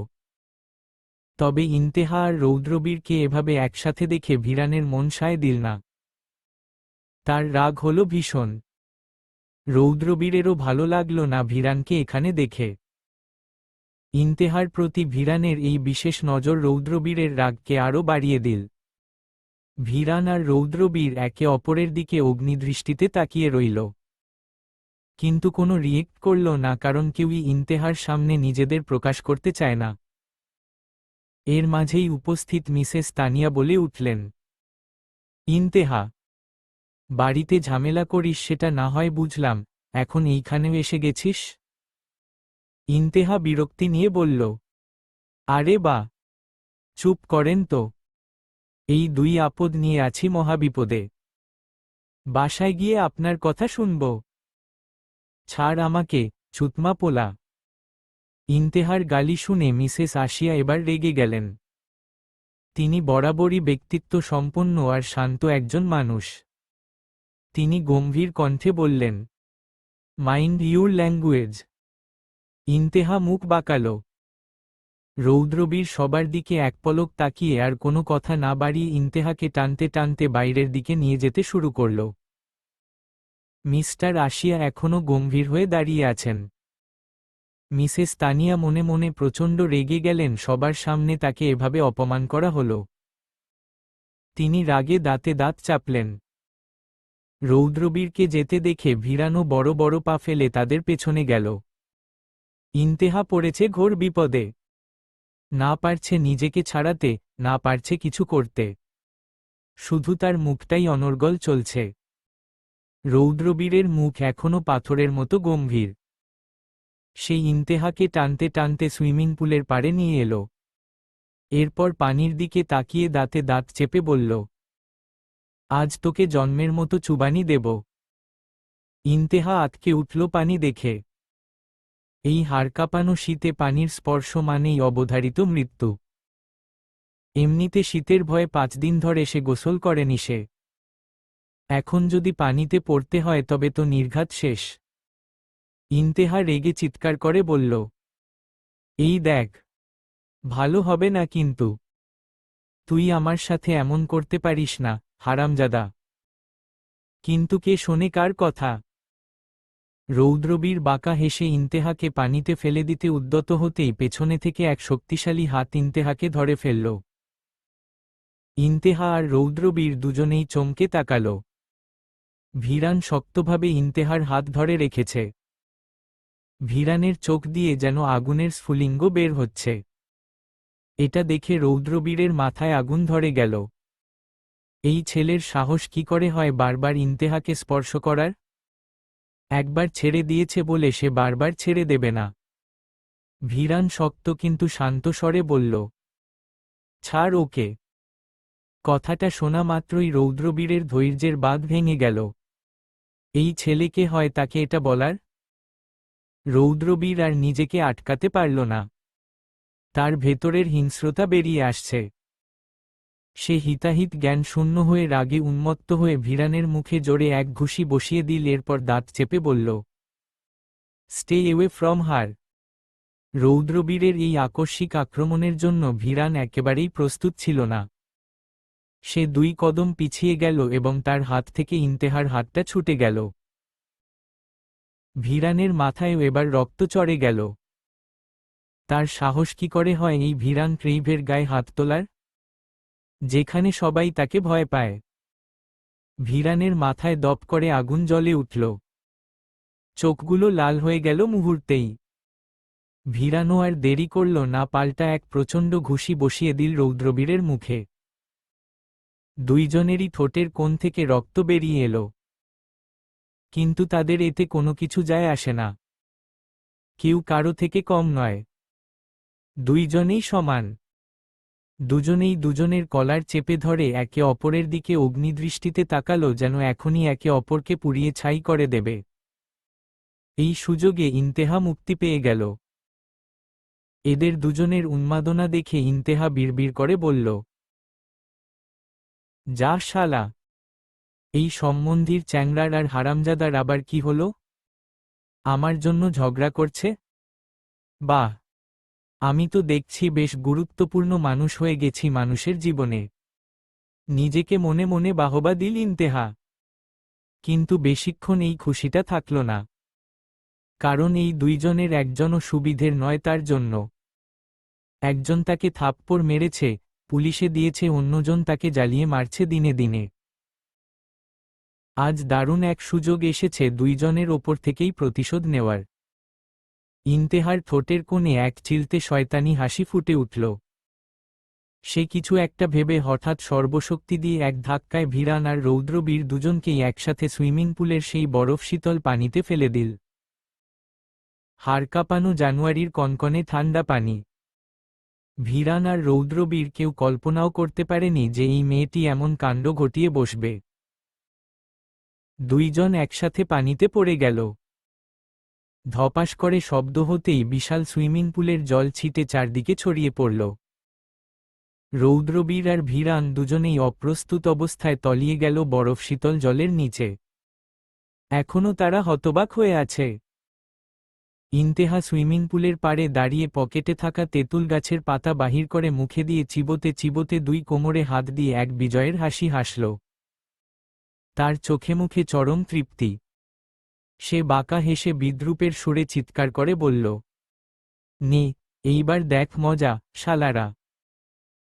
তবে ইন্তেহা আর রৌদ্রবীরকে এভাবে একসাথে দেখে ভিরানের মন সায় দিল না। তার রাগ হল ভীষণ। রৌদ্রবীরেরও ভালো লাগল না ভিরানকে এখানে দেখে। ইন্তেহার প্রতি ভিরানের এই বিশেষ নজর রৌদ্রবীরের রাগকে আরও বাড়িয়ে দিল। ভিরান আর রৌদ্রবীর একে অপরের দিকে অগ্নিদৃষ্টিতে তাকিয়ে রইল, কিন্তু কোনো রিয়েক্ট করল না, কারণ কেউই ইন্তেহার সামনে নিজেদের প্রকাশ করতে চায় না। এর মাঝেই উপস্থিত মিসেস তানিয়া বলে উঠলেন, ইন্তেহা, বাড়িতে ঝামেলা করিস সেটা না হয় বুঝলাম, এখন এইখানেও এসে গেছিস? ইন্তেহা বিরক্তি নিয়ে বলল, আরে বা, চুপ করেন তো। এই দুই আপদ নিয়ে আছি মহাবিপদে। বাসায় গিয়ে আপনার কথা শুনব। ছাড় আমাকে, ছুতমা পোলা। ইন্তেহার গালি শুনে মিসেস আশিয়া এবার রেগে গেলেন। তিনি বরাবরই ব্যক্তিত্ব সম্পন্ন আর শান্ত একজন মানুষ। তিনি গম্ভীর কণ্ঠে বললেন, মাইন্ড ইউর ল্যাঙ্গুয়েজ। ইন্তেহা মুখ বাঁকাল। রৌদ্রবীর সবার দিকে এক পলক তাকিয়ে আর কোনো কথা না বাড়িয়ে ইন্তেহাকে টানতে টানতে বাইরের দিকে নিয়ে যেতে শুরু করল। মিস্টার আশিয়া এখনও গম্ভীর হয়ে দাঁড়িয়ে আছেন। মিসেস তানিয়া মনে মনে প্রচণ্ড রেগে গেলেন সবার সামনে তাকে এভাবে অপমান করা হল। তিনি রাগে দাঁতে দাঁত চাপলেন। রৌদ্রবীরকে যেতে দেখে ভিরানও বড় বড় পা ফেলে তাদের পেছনে গেল। ইন্তেহা পড়েছে ঘোর বিপদে। না পারছে নিজেকে ছাড়াতে, না পারছে কিছু করতে। শুধু তার মুখটাই অনর্গল চলছে। রৌদ্রবীরের মুখ এখনো পাথরের মতো গম্ভীর। সেই ইন্তেহাকে টানতে টানতে সুইমিং পুলের পাড়ে নিয়ে এলো। এরপর পানির দিকে তাকিয়ে দাঁতে দাঁত চেপে বলল, আজ তোকে জন্মের মতো চুবানি দেব। ইন্তেহা আঁতকে উঠল পানি দেখে। এই হাড়কাঁপানো শীতে পানির স্পর্শ মানেই অবধারিত মৃত্যু। এমনিতে শীতের ভয়ে 5 দিন ধরে সে গোসল করেনি সে। এখন যদি পানিতে পড়তে হয় তবে তো নির্ঘাত শেষ। ইন্তেহা রেগে চিৎকার করে বলল, এই দেখ, ভালো হবে না কিন্তু। তুই আমার সাথে এমন করতে পারিস না, হারামজাদা। কিন্তু কে শোনে কার কথা? রৌদ্রবীর বাঁকা হেসে ইন্তেহাকে পানিতে ফেলে দিতে উদ্যত হতেই পেছনে থেকে এক শক্তিশালী হাত ইন্তেহাকে ধরে ফেলল। ইন্তেহা আর রৌদ্রবীর দুজনেই চমকে তাকাল। ভিরান শক্তভাবে ইন্তেহার হাত ধরে রেখেছে। ভিরানের চোখ দিয়ে যেন আগুনের স্ফুলিঙ্গ বের হচ্ছে। এটা দেখে রৌদ্রবীরের মাথায় আগুন ধরে গেল। এই ছেলের সাহস কি করে হয় বারবার ইন্তেহাকে স্পর্শ করার? একবার ছেড়ে দিয়েছে বলে সে বারবার ছেড়ে দেবে না। ভিরান শক্ত কিন্তু শান্ত স্বরে বলল, ছাড় ওকে। কথাটা শোনা মাত্রই রৌদ্রবীরের ধৈর্যের বাঁধ ভেঙে গেল। এই ছেলেকে হয় তাকে এটা বলার? রৌদ্রবীর আর নিজেকে আটকাতে পারল না। তার ভেতরের হিংস্রতা বেরিয়ে আসছে। সে হিতাহিত জ্ঞান শূন্য হয়ে রাগে উন্মত্ত হয়ে ভিরানের মুখে জোরে এক ঘুষি বসিয়ে দিল। এরপর দাঁত চেপে বলল, স্টে এওয়ে ফ্রম হার। রৌদ্রবীরের এই আকস্মিক আক্রমণের জন্য ভিরান একেবারেই প্রস্তুত ছিল না। সে 2 কদম পিছিয়ে গেল এবং তার হাত থেকে ইন্তেহার হাতটা ছুটে গেল। ভিরানের মাথায়ও এবার রক্ত চড়ে গেল। তার সাহস কি করে হয় এই ভিরান ক্রেইভের গায়ে হাত তোলার, যেখানে সবাই তাকে ভয় পায়? ভিরানের মাথায় দপ করে আগুন জ্বলে উঠল। চোখগুলো লাল হয়ে গেল মুহূর্তেই। ভিরানো আর দেরি করল না, পাল্টা এক প্রচণ্ড ঘুষি বসিয়ে দিল রৌদ্রবীরের মুখে। দুইজনেরই ঠোঁটের কোণ থেকে রক্ত বেরিয়ে এলো। কিন্তু তাদের এতে কোনো কিছু যায় আসে না। কেউ কারো থেকে কম নয়। দুইজনেই সমান। দুজনেই দুজনের কলার চেপে ধরে একে অপরের দিকে অগ্নিদৃষ্টিতে তাকালো, যেন এখনই একে অপরকে পুড়িয়ে ছাই করে দেবে। এই সুযোগে ইন্তেহা মুক্তি পেয়ে গেল। এদের দুজনের উন্মাদনা দেখে ইন্তেহা বিড়বিড় করে বলল, যা শালা, এই সম্বন্ধীর চ্যাংড়ার আর হারামজাদার আবার কি হলো? আমার জন্য ঝগড়া করছে? বাহ, আমি তো দেখছি বেশ গুরুত্বপূর্ণ মানুষ হয়ে গেছি মানুষের জীবনে। নিজেকে মনে মনে বাহবা দিল ইন্তেহা। কিন্তু বেশিক্ষণ এই খুশিটা থাকল না। কারণ এই দুইজনের একজনও সুবিধের নয় তার জন্য। একজন তাকে থাপ্পড় মেরেছে, পুলিশে দিয়েছে, অন্যজন তাকে জ্বালিয়ে মারছে দিনে দিনে। আজ দারুণ এক সুযোগ এসেছে দুইজনের ওপর থেকেই প্রতিশোধ নেওয়ার। ইন্তেহার ঠোঁটের কোণে এক চিলতে শয়তানি হাসি ফুটে উঠল। সে কিছু একটা ভেবে হঠাৎ সর্বশক্তি দিয়ে এক ধাক্কায় ভিরান আর রৌদ্রবীর দুজনকেই একসাথে সুইমিং পুলের সেই বরফ শীতল পানিতে ফেলে দিল। হাড় কাঁপানো জানুয়ারির কনকনে ঠান্ডা পানি। ভিরান আর রৌদ্রবীর কেউ কল্পনাও করতে পারেনি যে এই মেয়েটি এমন কাণ্ড ঘটিয়ে বসবে। দুইজন একসাথে পানিতে পড়ে গেল। ধপাস করে শব্দ হতেই বিশাল সুইমিং পুলের জল ছিটে চারদিকে ছড়িয়ে পড়ল। রৌদ্রবীর আর ভিরান দুজনেই অপ্রস্তুত অবস্থায় তলিয়ে গেল বরফ শীতল জলের নিচে। এখনও তারা হতবাক হয়ে আছে। ইন্তেহা সুইমিং পুলের পাড়ে দাঁড়িয়ে পকেটে থাকা তেঁতুল গাছের পাতা বাহির করে মুখে দিয়ে চিবোতে চিবোতে 2 কোমরে হাত দিয়ে এক বিজয়ের হাসি হাসল। তার চোখে মুখে চরম তৃপ্তি। সে বাঁকা হেসে বিদ্রূপের সুরে চিৎকার করে বলল, নে, এইবার দেখ মজা, শালারা।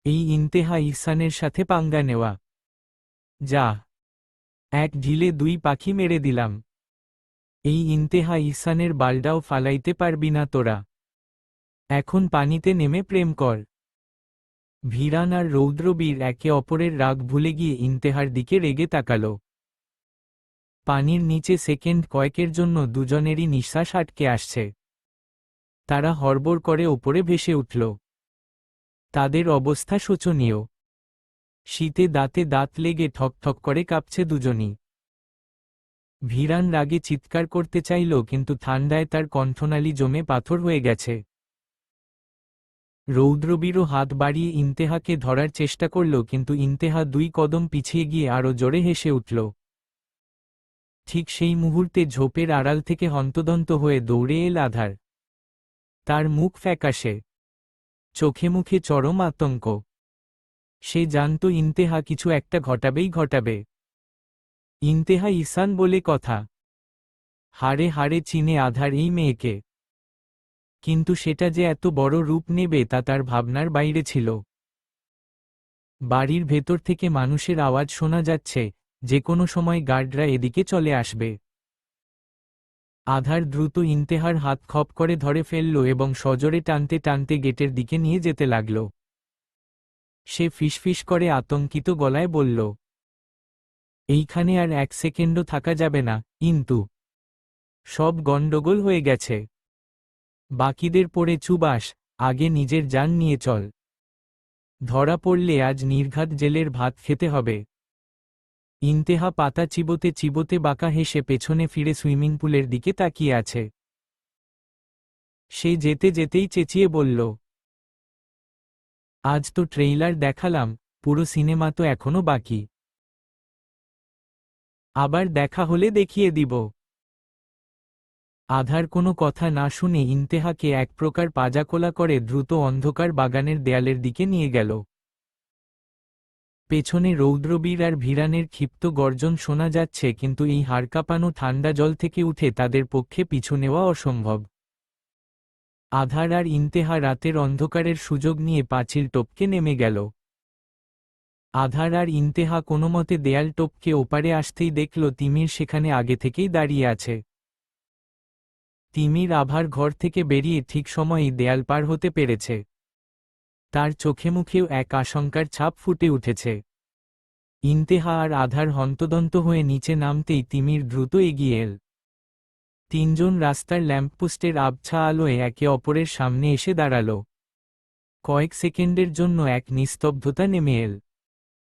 এই ইন্তেহা ইহসানের সাথে পাঙ্গা নেওয়া। যা, এক ঢিলে 2 পাখি মেরে দিলাম। এই ইন্তেহা ইহসানের বালডাও ফালাইতে পারবি না তোরা। এখন পানিতে নেমে প্রেম কর। ভিরান আর রৌদ্রবীর একে অপরের রাগ ভুলে গিয়ে ইন্তেহার দিকে রেগে তাকালো। পানির নিচে সেকেন্ড কয়েকের জন্য দুজনেরই নিঃশ্বাস আটকে আসছে। তারা হড়বড় করে ওপরে ভেসে উঠল। তাদের অবস্থা শোচনীয়। শীতে দাঁতে দাঁত লেগে ঠকঠক করে কাঁপছে দুজনই। ভিরান রাগে চিৎকার করতে চাইল, কিন্তু ঠান্ডায় তার কণ্ঠনালী জমে পাথর হয়ে গেছে। রৌদ্রবীরও হাত বাড়িয়ে ইন্তেহাকে ধরার চেষ্টা করল, কিন্তু ইন্তেহা 2 কদম পিছিয়ে গিয়ে আরও জোরে হেসে উঠল। ঠিক সেই মুহূর্তে ঝোপের আড়াল থেকে হন্তদন্ত হয়ে দৌড়ে এল আধার। তার মুখ ফ্যাকাশে, চোখে মুখে চরম আতঙ্ক। সে জানত ইন্তেহা কিছু একটা ঘটাবে। ইন্তেহা ইসান বলে কথা। হাড়ে হাড়ে চিনে আধার এই মেয়েকে। কিন্তু সেটা যে এত বড় রূপ নেবে তা তার ভাবনার বাইরে ছিল। বাড়ির ভেতর থেকে মানুষের আওয়াজ শোনা যাচ্ছে, যে কোনো সময় গার্ডরা এদিকে চলে আসবে। আধার দ্রুত ইন্তেহার হাত খপ করে ধরে ফেলল এবং সজোরে টানতে টানতে গেটের দিকে নিয়ে যেতে লাগল। সে ফিসফিস করে আতঙ্কিত গলায় বলল, এইখানে আর 1 সেকেন্ডও থাকা যাবে না, কিন্তু সব গন্ডগোল হয়ে গেছে। বাকিদের পড়ে চুবাস, আগে নিজের জান নিয়ে চল। ধরা পড়লে আজ নির্ঘাত জেলের ভাত খেতে হবে। ইন্তেহা পাতা চিবোতে চিবোতে বাঁকা হেসে পেছনে ফিরে সুইমিং পুলের দিকে তাকিয়ে আছে। সে যেতে যেতেই চেঁচিয়ে বলল, আজ তো ট্রেইলার দেখালাম, পুরো সিনেমা তো এখনো বাকি। আবার দেখা হলে দেখিয়ে দিব। আধার কোনো কথা না শুনে ইন্তেহাকে এক প্রকার পাজাকোলা করে দ্রুত অন্ধকার বাগানের দেয়ালের দিকে নিয়ে গেল। পেছনে রৌদ্রবীর আর ভিরানের ক্ষিপ্ত গর্জন শোনা যাচ্ছে, কিন্তু এই হাড়কাঁপানো ঠান্ডা জল থেকে উঠে তাদের পক্ষে পিছু নেওয়া অসম্ভব। আধার আর ইন্তেহা রাতের অন্ধকারের সুযোগ নিয়ে পাঁচিল টপকে নেমে গেল। আধার আর ইন্তেহা কোনোমতে দেয়াল টপকে ওপারে আসতেই দেখল তিমির সেখানে আগে থেকেই দাঁড়িয়ে আছে। তিমির আভার ঘর থেকে বেরিয়ে ঠিক সময়েই দেয়াল পার হতে পেরেছে। তার চোখে মুখেও এক আশঙ্কার ছাপ ফুটে উঠেছে। ইন্তেহা আর আধার হন্তদন্ত হয়ে নিচে নামতেই তিমির দ্রুত এগিয়ে এল। 3 জন রাস্তার ল্যাম্পপোস্টের আবছা আলোয় একে অপরের সামনে এসে দাঁড়াল। কয়েক সেকেন্ডের জন্য এক নিস্তব্ধতা নেমে এল।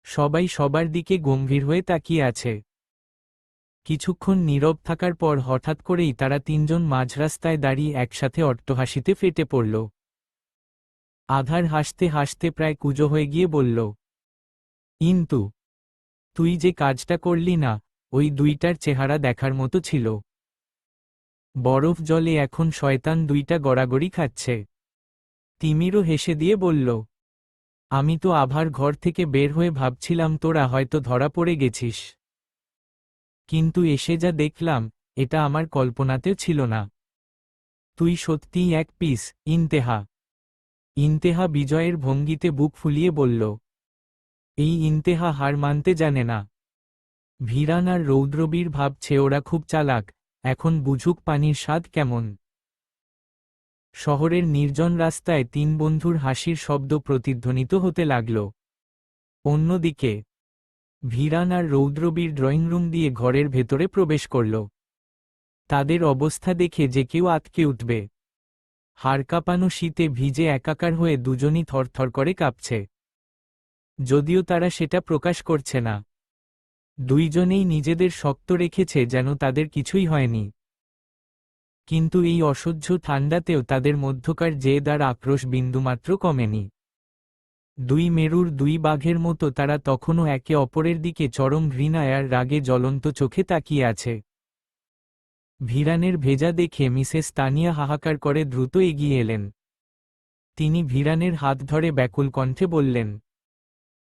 সবাই সবার দিকে গম্ভীর হয়ে তাকিয়ে আছে। কিছুক্ষণ নীরব থাকার পর হঠাৎ করেই তারা 3 জন মাঝরাস্তায় দাঁড়িয়ে একসাথে অট্টহাসিতে ফেটে পড়ল। আধার হাসতে হাসতে প্রায় কুঁজো হয়ে গিয়ে বলল, ইন্তু, তুই যে কাজটা করলি না, ওই 2টার চেহারা দেখার মতো ছিল। বরফ জলে এখন শয়তান 2টা গড়াগড়ি খাচ্ছে। তিমিরও হেসে দিয়ে বলল, আমি তো আভার ঘর থেকে বের হয়ে ভাবছিলাম তোরা হয়তো ধরা পড়ে গেছিস। কিন্তু এসে যা দেখলাম, এটা আমার কল্পনাতেও ছিল না। তুই সত্যিই এক পিস, ইন্তেহা। ইন্তেহা বিজয়ের ভঙ্গিতে বুক ফুলিয়ে বলল, এই ইন্তেহা হার মানতে জানে না। ভিরান আর রৌদ্রবীর ভাবছে ওরা খুব চালাক, এখন বুঝুক পানির স্বাদ কেমন। শহরের নির্জন রাস্তায় 3 বন্ধুর হাসির শব্দ প্রতিধ্বনিত হতে লাগল। অন্যদিকে ভিরান আর রৌদ্রবীর ড্রয়িং রুম দিয়ে ঘরের ভেতরে প্রবেশ করল। তাদের অবস্থা দেখে যে কেউ আঁতকে উঠবে। হাড়কাঁপানো শীতে ভিজে একাকার হয়ে দুজনই থরথর করে কাঁপছে। যদিও তারা সেটা প্রকাশ করছে না। দুইজনেই নিজেদের শক্ত রেখেছে যেন তাদের কিছুই হয়নি। কিন্তু এই অসহ্য ঠান্ডাতেও তাদের মধ্যকার জেদ আর আক্রোশ বিন্দুমাত্র কমেনি। 2 মেরুর 2 বাঘের মতো তারা তখনও একে অপরের দিকে চরম ঘৃণায় আর রাগে জ্বলন্ত চোখে তাকিয়ে আছে। ভিরানের ভেজা দেখে মিসেস তানিয়া হাহাকার করে দ্রুত এগিয়ে এলেন। তিনি ভিরানের হাত ধরে ব্যাকুল কণ্ঠে বললেন,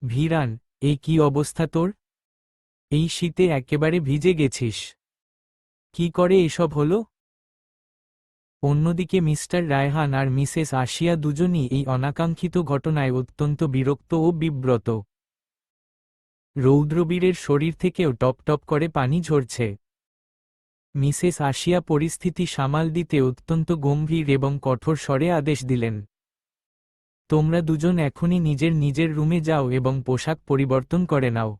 ভিরান, এই কি অবস্থা তোর? এই শীতে একেবারে ভিজে গেছিস। কি করে এসব হলো? অন্যদিকে মিস্টার রায়হান আর মিসেস আশিয়া দুজনই এই অনাকাঙ্ক্ষিত ঘটনায় অত্যন্ত বিরক্ত ও বিব্রত। রৌদ্রবীরের শরীর থেকেও টপ টপ করে পানি ঝরছে। মিসেস আশিয়া পরিস্থিতি সামাল দিতে অত্যন্ত গম্ভীর এবং কঠোর স্বরে আদেশ দিলেন, তোমরা দুজন এখনই নিজের নিজের রুমে যাও এবং পোশাক পরিবর্তন করে নাও।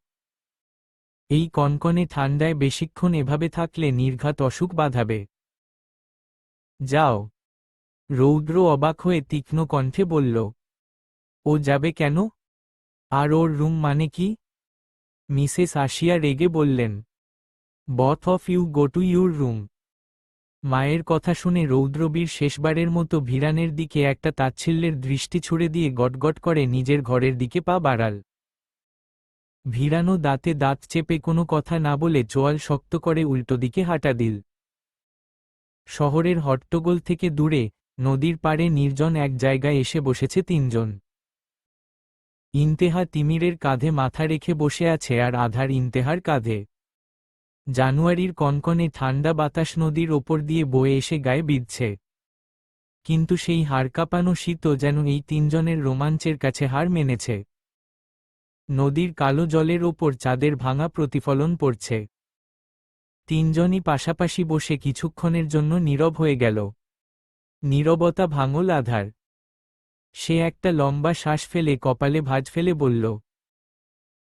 এই কনকনে ঠান্ডায় বেশিক্ষণ এভাবে থাকলে নির্ঘাত অসুখ বাঁধাবে। যাও। রৌদ্র অবাক হয়ে তীক্ষ্ণ কণ্ঠে বলল। ও যাবে কেন? আর ওর রুম মানে কি? মিসেস আশিয়া রেগে বললেন। Both of you go to your room. মায়ের কথা শুনে রৌদ্রবীর শেষবারের মতো ভিরানের দিকে একটা তাচ্ছিল্যের দৃষ্টি ছুড়ে দিয়ে গটগট করে নিজের ঘরের দিকে পা বাড়াল। ভিরানও দাঁতে দাঁত চেপে কোনো কথা না বলে চোয়াল শক্ত করে উল্টো দিকে হাঁটা দিল। শহরের হট্টগোল থেকে দূরে নদীর পাড়ে নির্জন এক জায়গায় এসে বসেছে তিনজন। ইন্তেহা তিমিরের কাঁধে মাথা রেখে বসে আছে আর আধার ইন্তেহার কাঁধে। জানুয়ারির কনকনে ঠান্ডা বাতাস নদীর ওপর দিয়ে বয়ে এসে গায়ে বিঁধছে। কিন্তু সেই হাড়কাঁপানো শীতও যেন এই তিনজনের রোমাঞ্চের কাছে হার মেনেছে। নদীর কালো জলের ওপর চাঁদের ভাঙা প্রতিফলন পড়ছে। তিনজনই পাশাপাশি বসে কিছুক্ষণের জন্য নীরব হয়ে গেল। নীরবতা ভাঙল আধার। সে একটা লম্বা শ্বাস ফেলে কপালে ভাঁজ ফেলে বলল,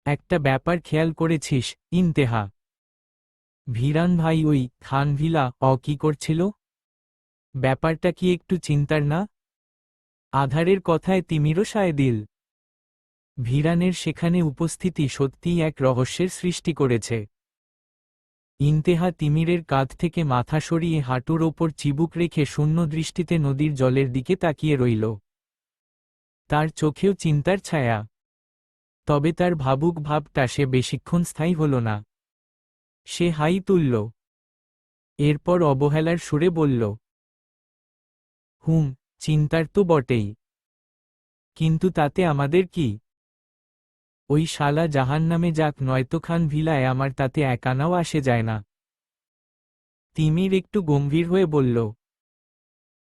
একটা ব্যাপার খেয়াল করেছিস ইন্তেহা? ভিরান ভাই ওই খানভিলা কি করছিল? ব্যাপারটা কি একটু চিন্তার না? আধারের কথায় তিমিরও সায় দিল। ভিরানের সেখানে উপস্থিতি সত্যিই এক রহস্যের সৃষ্টি করেছে। ইন্তেহা তিমিরের কাঁধ থেকে মাথা সরিয়ে হাঁটুর ওপর চিবুক রেখে শূন্য দৃষ্টিতে নদীর জলের দিকে তাকিয়ে রইল। তার চোখেও চিন্তার ছায়া। তবে তার ভাবুক ভাবটা সে বেশিক্ষণ স্থায়ী হল না। সে হাই তুলল। এরপর অবহেলার সুরে বলল, চিন্তার তো বটেই। কিন্তু তাতে আমাদের কি? ওই শালা জাহান্নামে যাক নয়তো খান ভিলায় আমার তাতে এক আনাও আসে যায় না। তিমির একটু গম্ভীর হয়ে বলল,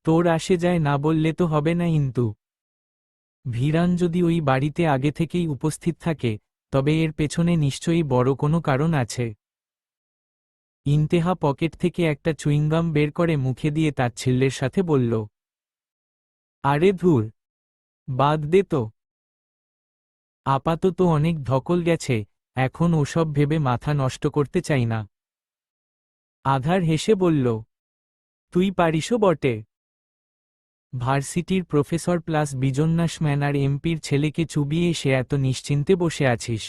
তোর আসে যায় না বললে তো হবে না ইন্তু। ভিরান যদি ওই বাড়িতে আগে থেকেই উপস্থিত থাকে তবে এর পেছনে নিশ্চয়ই বড় কোনো কারণ আছে। ইন্তেহা পকেট থেকে একটা চুইংগাম বের করে মুখে দিয়ে তাচ্ছিল্যের সাথে বলল, আরে ধুর, বাদ দে তো। আপাতত অনেক ধকল গেছে, এখন ওসব ভেবে মাথা নষ্ট করতে চাই না। আধার হেসে বলল, তুই পারিসও বটে। ভার্সিটির প্রফেসর প্লাস বিজন্যাসম্যান আর এমপির ছেলেকে চুবিয়ে সে এত নিশ্চিন্তে বসে আছিস।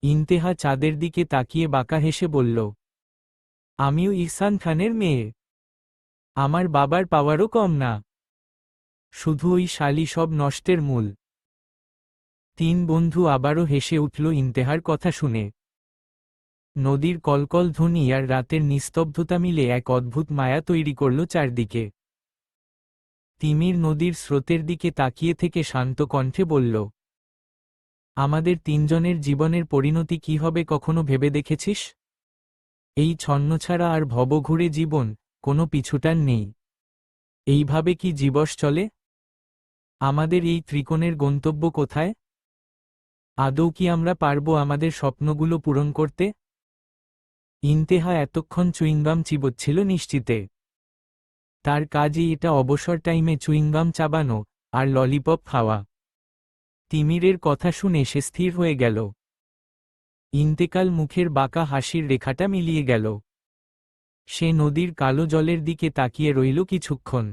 ইন্তেহা চাঁদের দিকে তাকিয়ে বাঁকা হেসে বলল, আমিও ইহসান খানের মেয়ে। আমার বাবার পাওয়ারও কম না। শুধু ওই শালি সব নষ্টের মূল। তিন বন্ধু আবারও হেসে উঠল ইন্তেহার কথা শুনে। নদীর কলকল ধ্বনি আর রাতের নিস্তব্ধতা মিলে এক অদ্ভুত মায়া তৈরি করল চারদিকে। তিমির নদীর স্রোতের দিকে তাকিয়ে থেকে শান্ত কণ্ঠে বলল, আমাদের তিনজনের জীবনের পরিণতি কি হবে কখনো ভেবে দেখেছিস? এই ছন্নছাড়া আর ভবঘুরে জীবন, কোনো পিছুটান নেই। এইভাবে কি জীবস চলে? আমাদের এই ত্রিকোণের গন্তব্য কোথায়? আদৌ কি আমরা পারব আমাদের স্বপ্নগুলো পূরণ করতে? ইন্তেহা এতক্ষণ চুইংগাম চিবোচ্ছিল নিশ্চিতে। তার কাজই এটা, অবসর টাইমে চুইংগাম চাবানো আর ললিপপ খাওয়া। তিমিরের কথা শুনে সে স্থির হয়ে গেল। ইন্তেকাল মুখের বাঁকা হাসির রেখাটা মিলিয়ে গেল। সে নদীর কালো জলের দিকে তাকিয়ে রইল কিছুক্ষণ।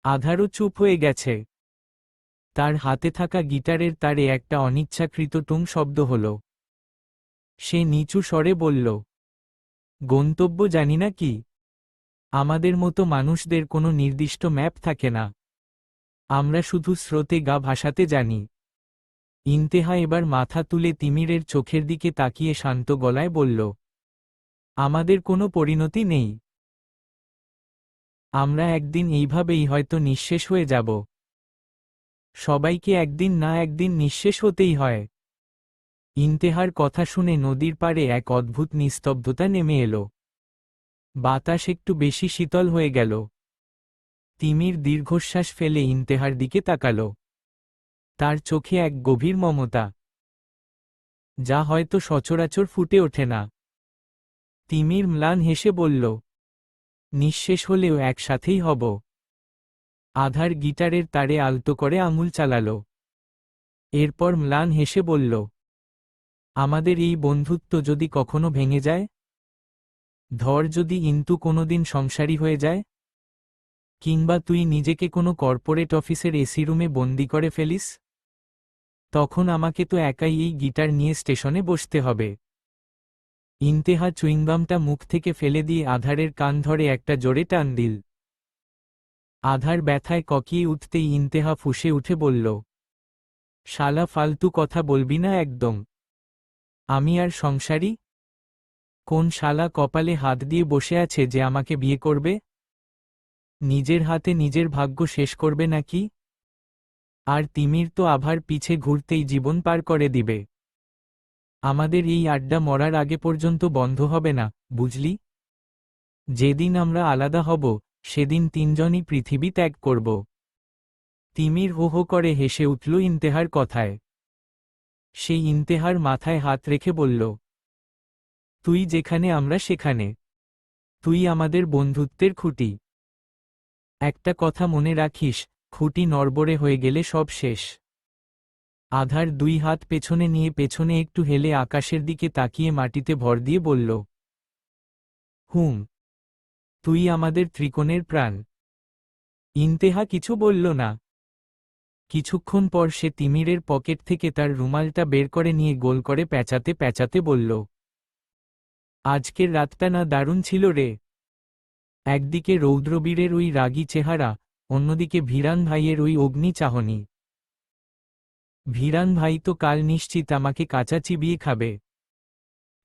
আধারও চুপ হয়ে গেছে। তার হাতে থাকা গিটারের তারে একটা অনিচ্ছাকৃত টুং শব্দ হল। সে নিচু স্বরে বলল, গন্তব্য জানি না কি। আমাদের মতো মানুষদের কোনো নির্দিষ্ট ম্যাপ থাকে না। আমরা শুধু স্রোতে গা ভাসাতে জানি। ইন্তেহা এবার মাথা তুলে তিমিরের চোখের দিকে তাকিয়ে শান্ত গলায় বলল, আমাদের কোনো পরিণতি নেই। আমরা একদিন এইভাবেই হয়তো নিঃশেষ হয়ে যাব। সবাইকে একদিন না একদিন নিঃশেষ হতেই হয়। ইন্তেহার কথা শুনে নদীর পাড়ে এক অদ্ভুত নিস্তব্ধতা নেমে এলো। বাতাস একটু বেশি শীতল হয়ে গেল। তিমির দীর্ঘশ্বাস ফেলে ইন্তেহার দিকে তাকাল। তার চোখে এক গভীর মমতা, যা হয়তো সচরাচর ফুটে ওঠে না। তিমির ম্লান হেসে বলল, নিঃশেষ হলেও একসাথেই হব। আধার গিটারের তারে আলতো করে আঙুল চালাল। এরপর ম্লান হেসে বলল, আমাদের এই বন্ধুত্ব যদি কখনো ভেঙে যায়, ধর যদি ইন্তু কোনোদিন সংসারী হয়ে যায়, কিংবা তুই নিজেকে কোনো কর্পোরেট অফিসের এসি রুমে বন্দি করে ফেলিস, তখন আমাকে তো একাই এই গিটার নিয়ে স্টেশনে বসতে হবে। ইন্তেহা চুইংগামটা মুখ থেকে ফেলে দিয়ে আধারের কান ধরে একটা জোরে টান দিল। আধার ব্যথায় ককিয়ে উঠতেই ইন্তেহা ফুঁসে উঠে বলল, শালা ফালতু কথা বলবি না একদম। আমি আর সংসারী? কোন শালা কপালে হাত দিয়ে বসে আছে যে আমাকে বিয়ে করবে? নিজের হাতে নিজের ভাগ্য শেষ করবে নাকি? আর তিমির তো আভার পিছে ঘুরতেই জীবন পার করে দিবে। আমাদের এই আড্ডা মরার আগে পর্যন্ত বন্ধ হবে না, বুঝলি? যেদিন আমরা আলাদা হব, সেদিন তিনজনই পৃথিবী ত্যাগ করব। তিমির হো হো করে হেসে উঠল ইন্তেহার কথায়। সেই ইন্তেহার মাথায় হাত রেখে বলল, তুই যেখানে আমরা সেখানে। তুই আমাদের বন্ধুত্বের খুঁটি। একটা কথা মনে রাখিস, খুঁটি নড়বড়ে হয়ে গেলে সব শেষ। আধার দুই হাত পেছনে নিয়ে পেছনে একটু হেলে আকাশের দিকে তাকিয়ে মাটিতে ভর দিয়ে বলল, হুম, তুই আমাদের ত্রিকোণের প্রাণ। ইন্তেহা কিছু বলল না। কিছুক্ষণ পর সে তিমিরের পকেট থেকে তার রুমালটা বের করে নিয়ে গোল করে প্যাঁচাতে প্যাঁচাতে বলল, আজকের রাতটা না দারুণ ছিল রে। একদিকে রৌদ্রবীরের ওই রাগী চেহারা, অন্যদিকে ভিরান ভাইয়ের ওই অগ্নি চাহনি। ভিরান ভাই তো কাল নিশ্চিত আমাকে কাঁচা চিবিয়ে খাবে।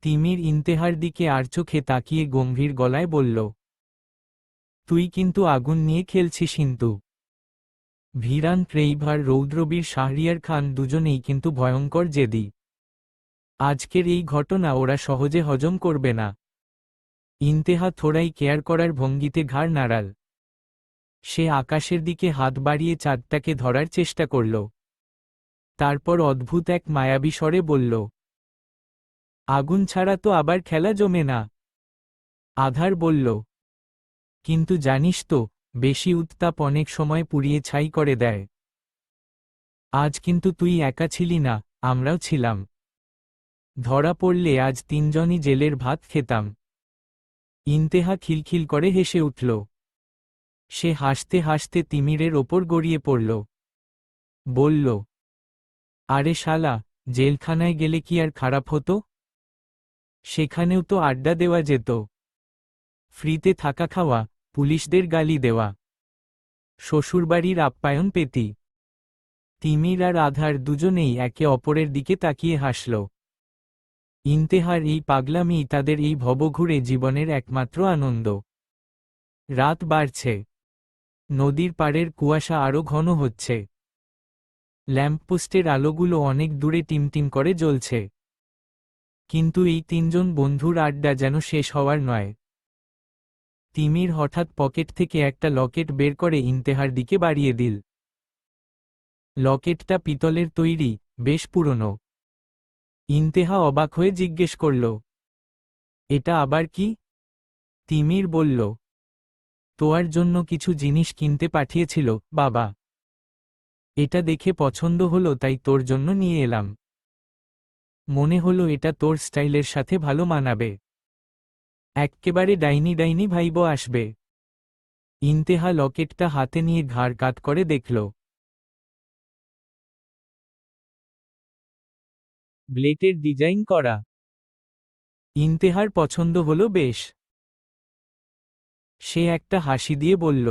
তিমির ইন্তেহার দিকে আর চোখে তাকিয়ে গম্ভীর গলায় বলল, তুই কিন্তু আগুন নিয়ে খেলছিস কিন্তু। ভিরান ক্রেইভার রৌদ্রবীর শাহরিয়ার খান দুজনেই কিন্তু ভয়ঙ্কর জেদি। আজকের এই ঘটনা ওরা সহজে হজম করবে না। ইন্তেহা থোড়াই কেয়ার করার ভঙ্গিতে ঘাড় নাড়াল। সে আকাশের দিকে হাত বাড়িয়ে চাঁদটাকে ধরার চেষ্টা করল। তারপর অদ্ভুত এক মায়াবী স্বরে বলল, আগুন ছাড়া তো আবার খেলা জমে না। আধার বলল, কিন্তু জানিস তো, বেশি উত্তাপ অনেক সময় পুড়িয়ে ছাই করে দেয়। আজ কিন্তু তুই একা ছিলি না, আমরাও ছিলাম। ধরা পড়লে আজ তিনজনই জেলের ভাত খেতাম। ইন্তেহা খিলখিল করে হেসে উঠল। সে হাসতে হাসতে তিমিরের ওপর গড়িয়ে পড়ল। বলল, আরে শালা, জেলখানায় গেলে কি আর খারাপ হতো? সেখানেও তো আড্ডা দেওয়া যেত। ফ্রিতে থাকা খাওয়া, পুলিশদের গালি দেওয়া, শ্বশুরবাড়ির আপ্যায়ন পেতি। তিমির আর আধার দুজনেই একে অপরের দিকে তাকিয়ে হাসল। ইন্তেহার এই পাগলামি তাদের এই ভবঘুরে জীবনের একমাত্র আনন্দ। রাত বাড়ছে। নদীর পাড়ের কুয়াশা আরও ঘন হচ্ছে। ল্যাম্পপোস্টের আলোগুলো অনেক দূরে টিমটিম করে জ্বলছে। কিন্তু এই তিনজন বন্ধুর আড্ডা যেন শেষ হওয়ার নয়। তিমির হঠাৎ পকেট থেকে একটা লকেট বের করে ইন্তেহার দিকে বাড়িয়ে দিল। লকেটটা পিতলের তৈরি, বেশ পুরনো। ইন্তেহা অবাক হয়ে জিজ্ঞেস করল, এটা আবার কি? তিমির বলল, তোয়ার জন্য কিছু জিনিস কিনতে পাঠিয়েছিল বাবা। এটা দেখে পছন্দ হলো তাই তোর জন্য নিয়ে এলাম। মনে হলো এটা তোর স্টাইলের সাথে ভালো মানাবে। এক্কেবারে ডাইনি ডাইনি ভাইব আসবে। ইন্তেহা লকেটটা হাতে নিয়ে ঘাড় কাত করে দেখল। ব্লেটের ডিজাইন করা। ইন্তেহার পছন্দ হলো বেশ। সে একটা হাসি দিয়ে বলল,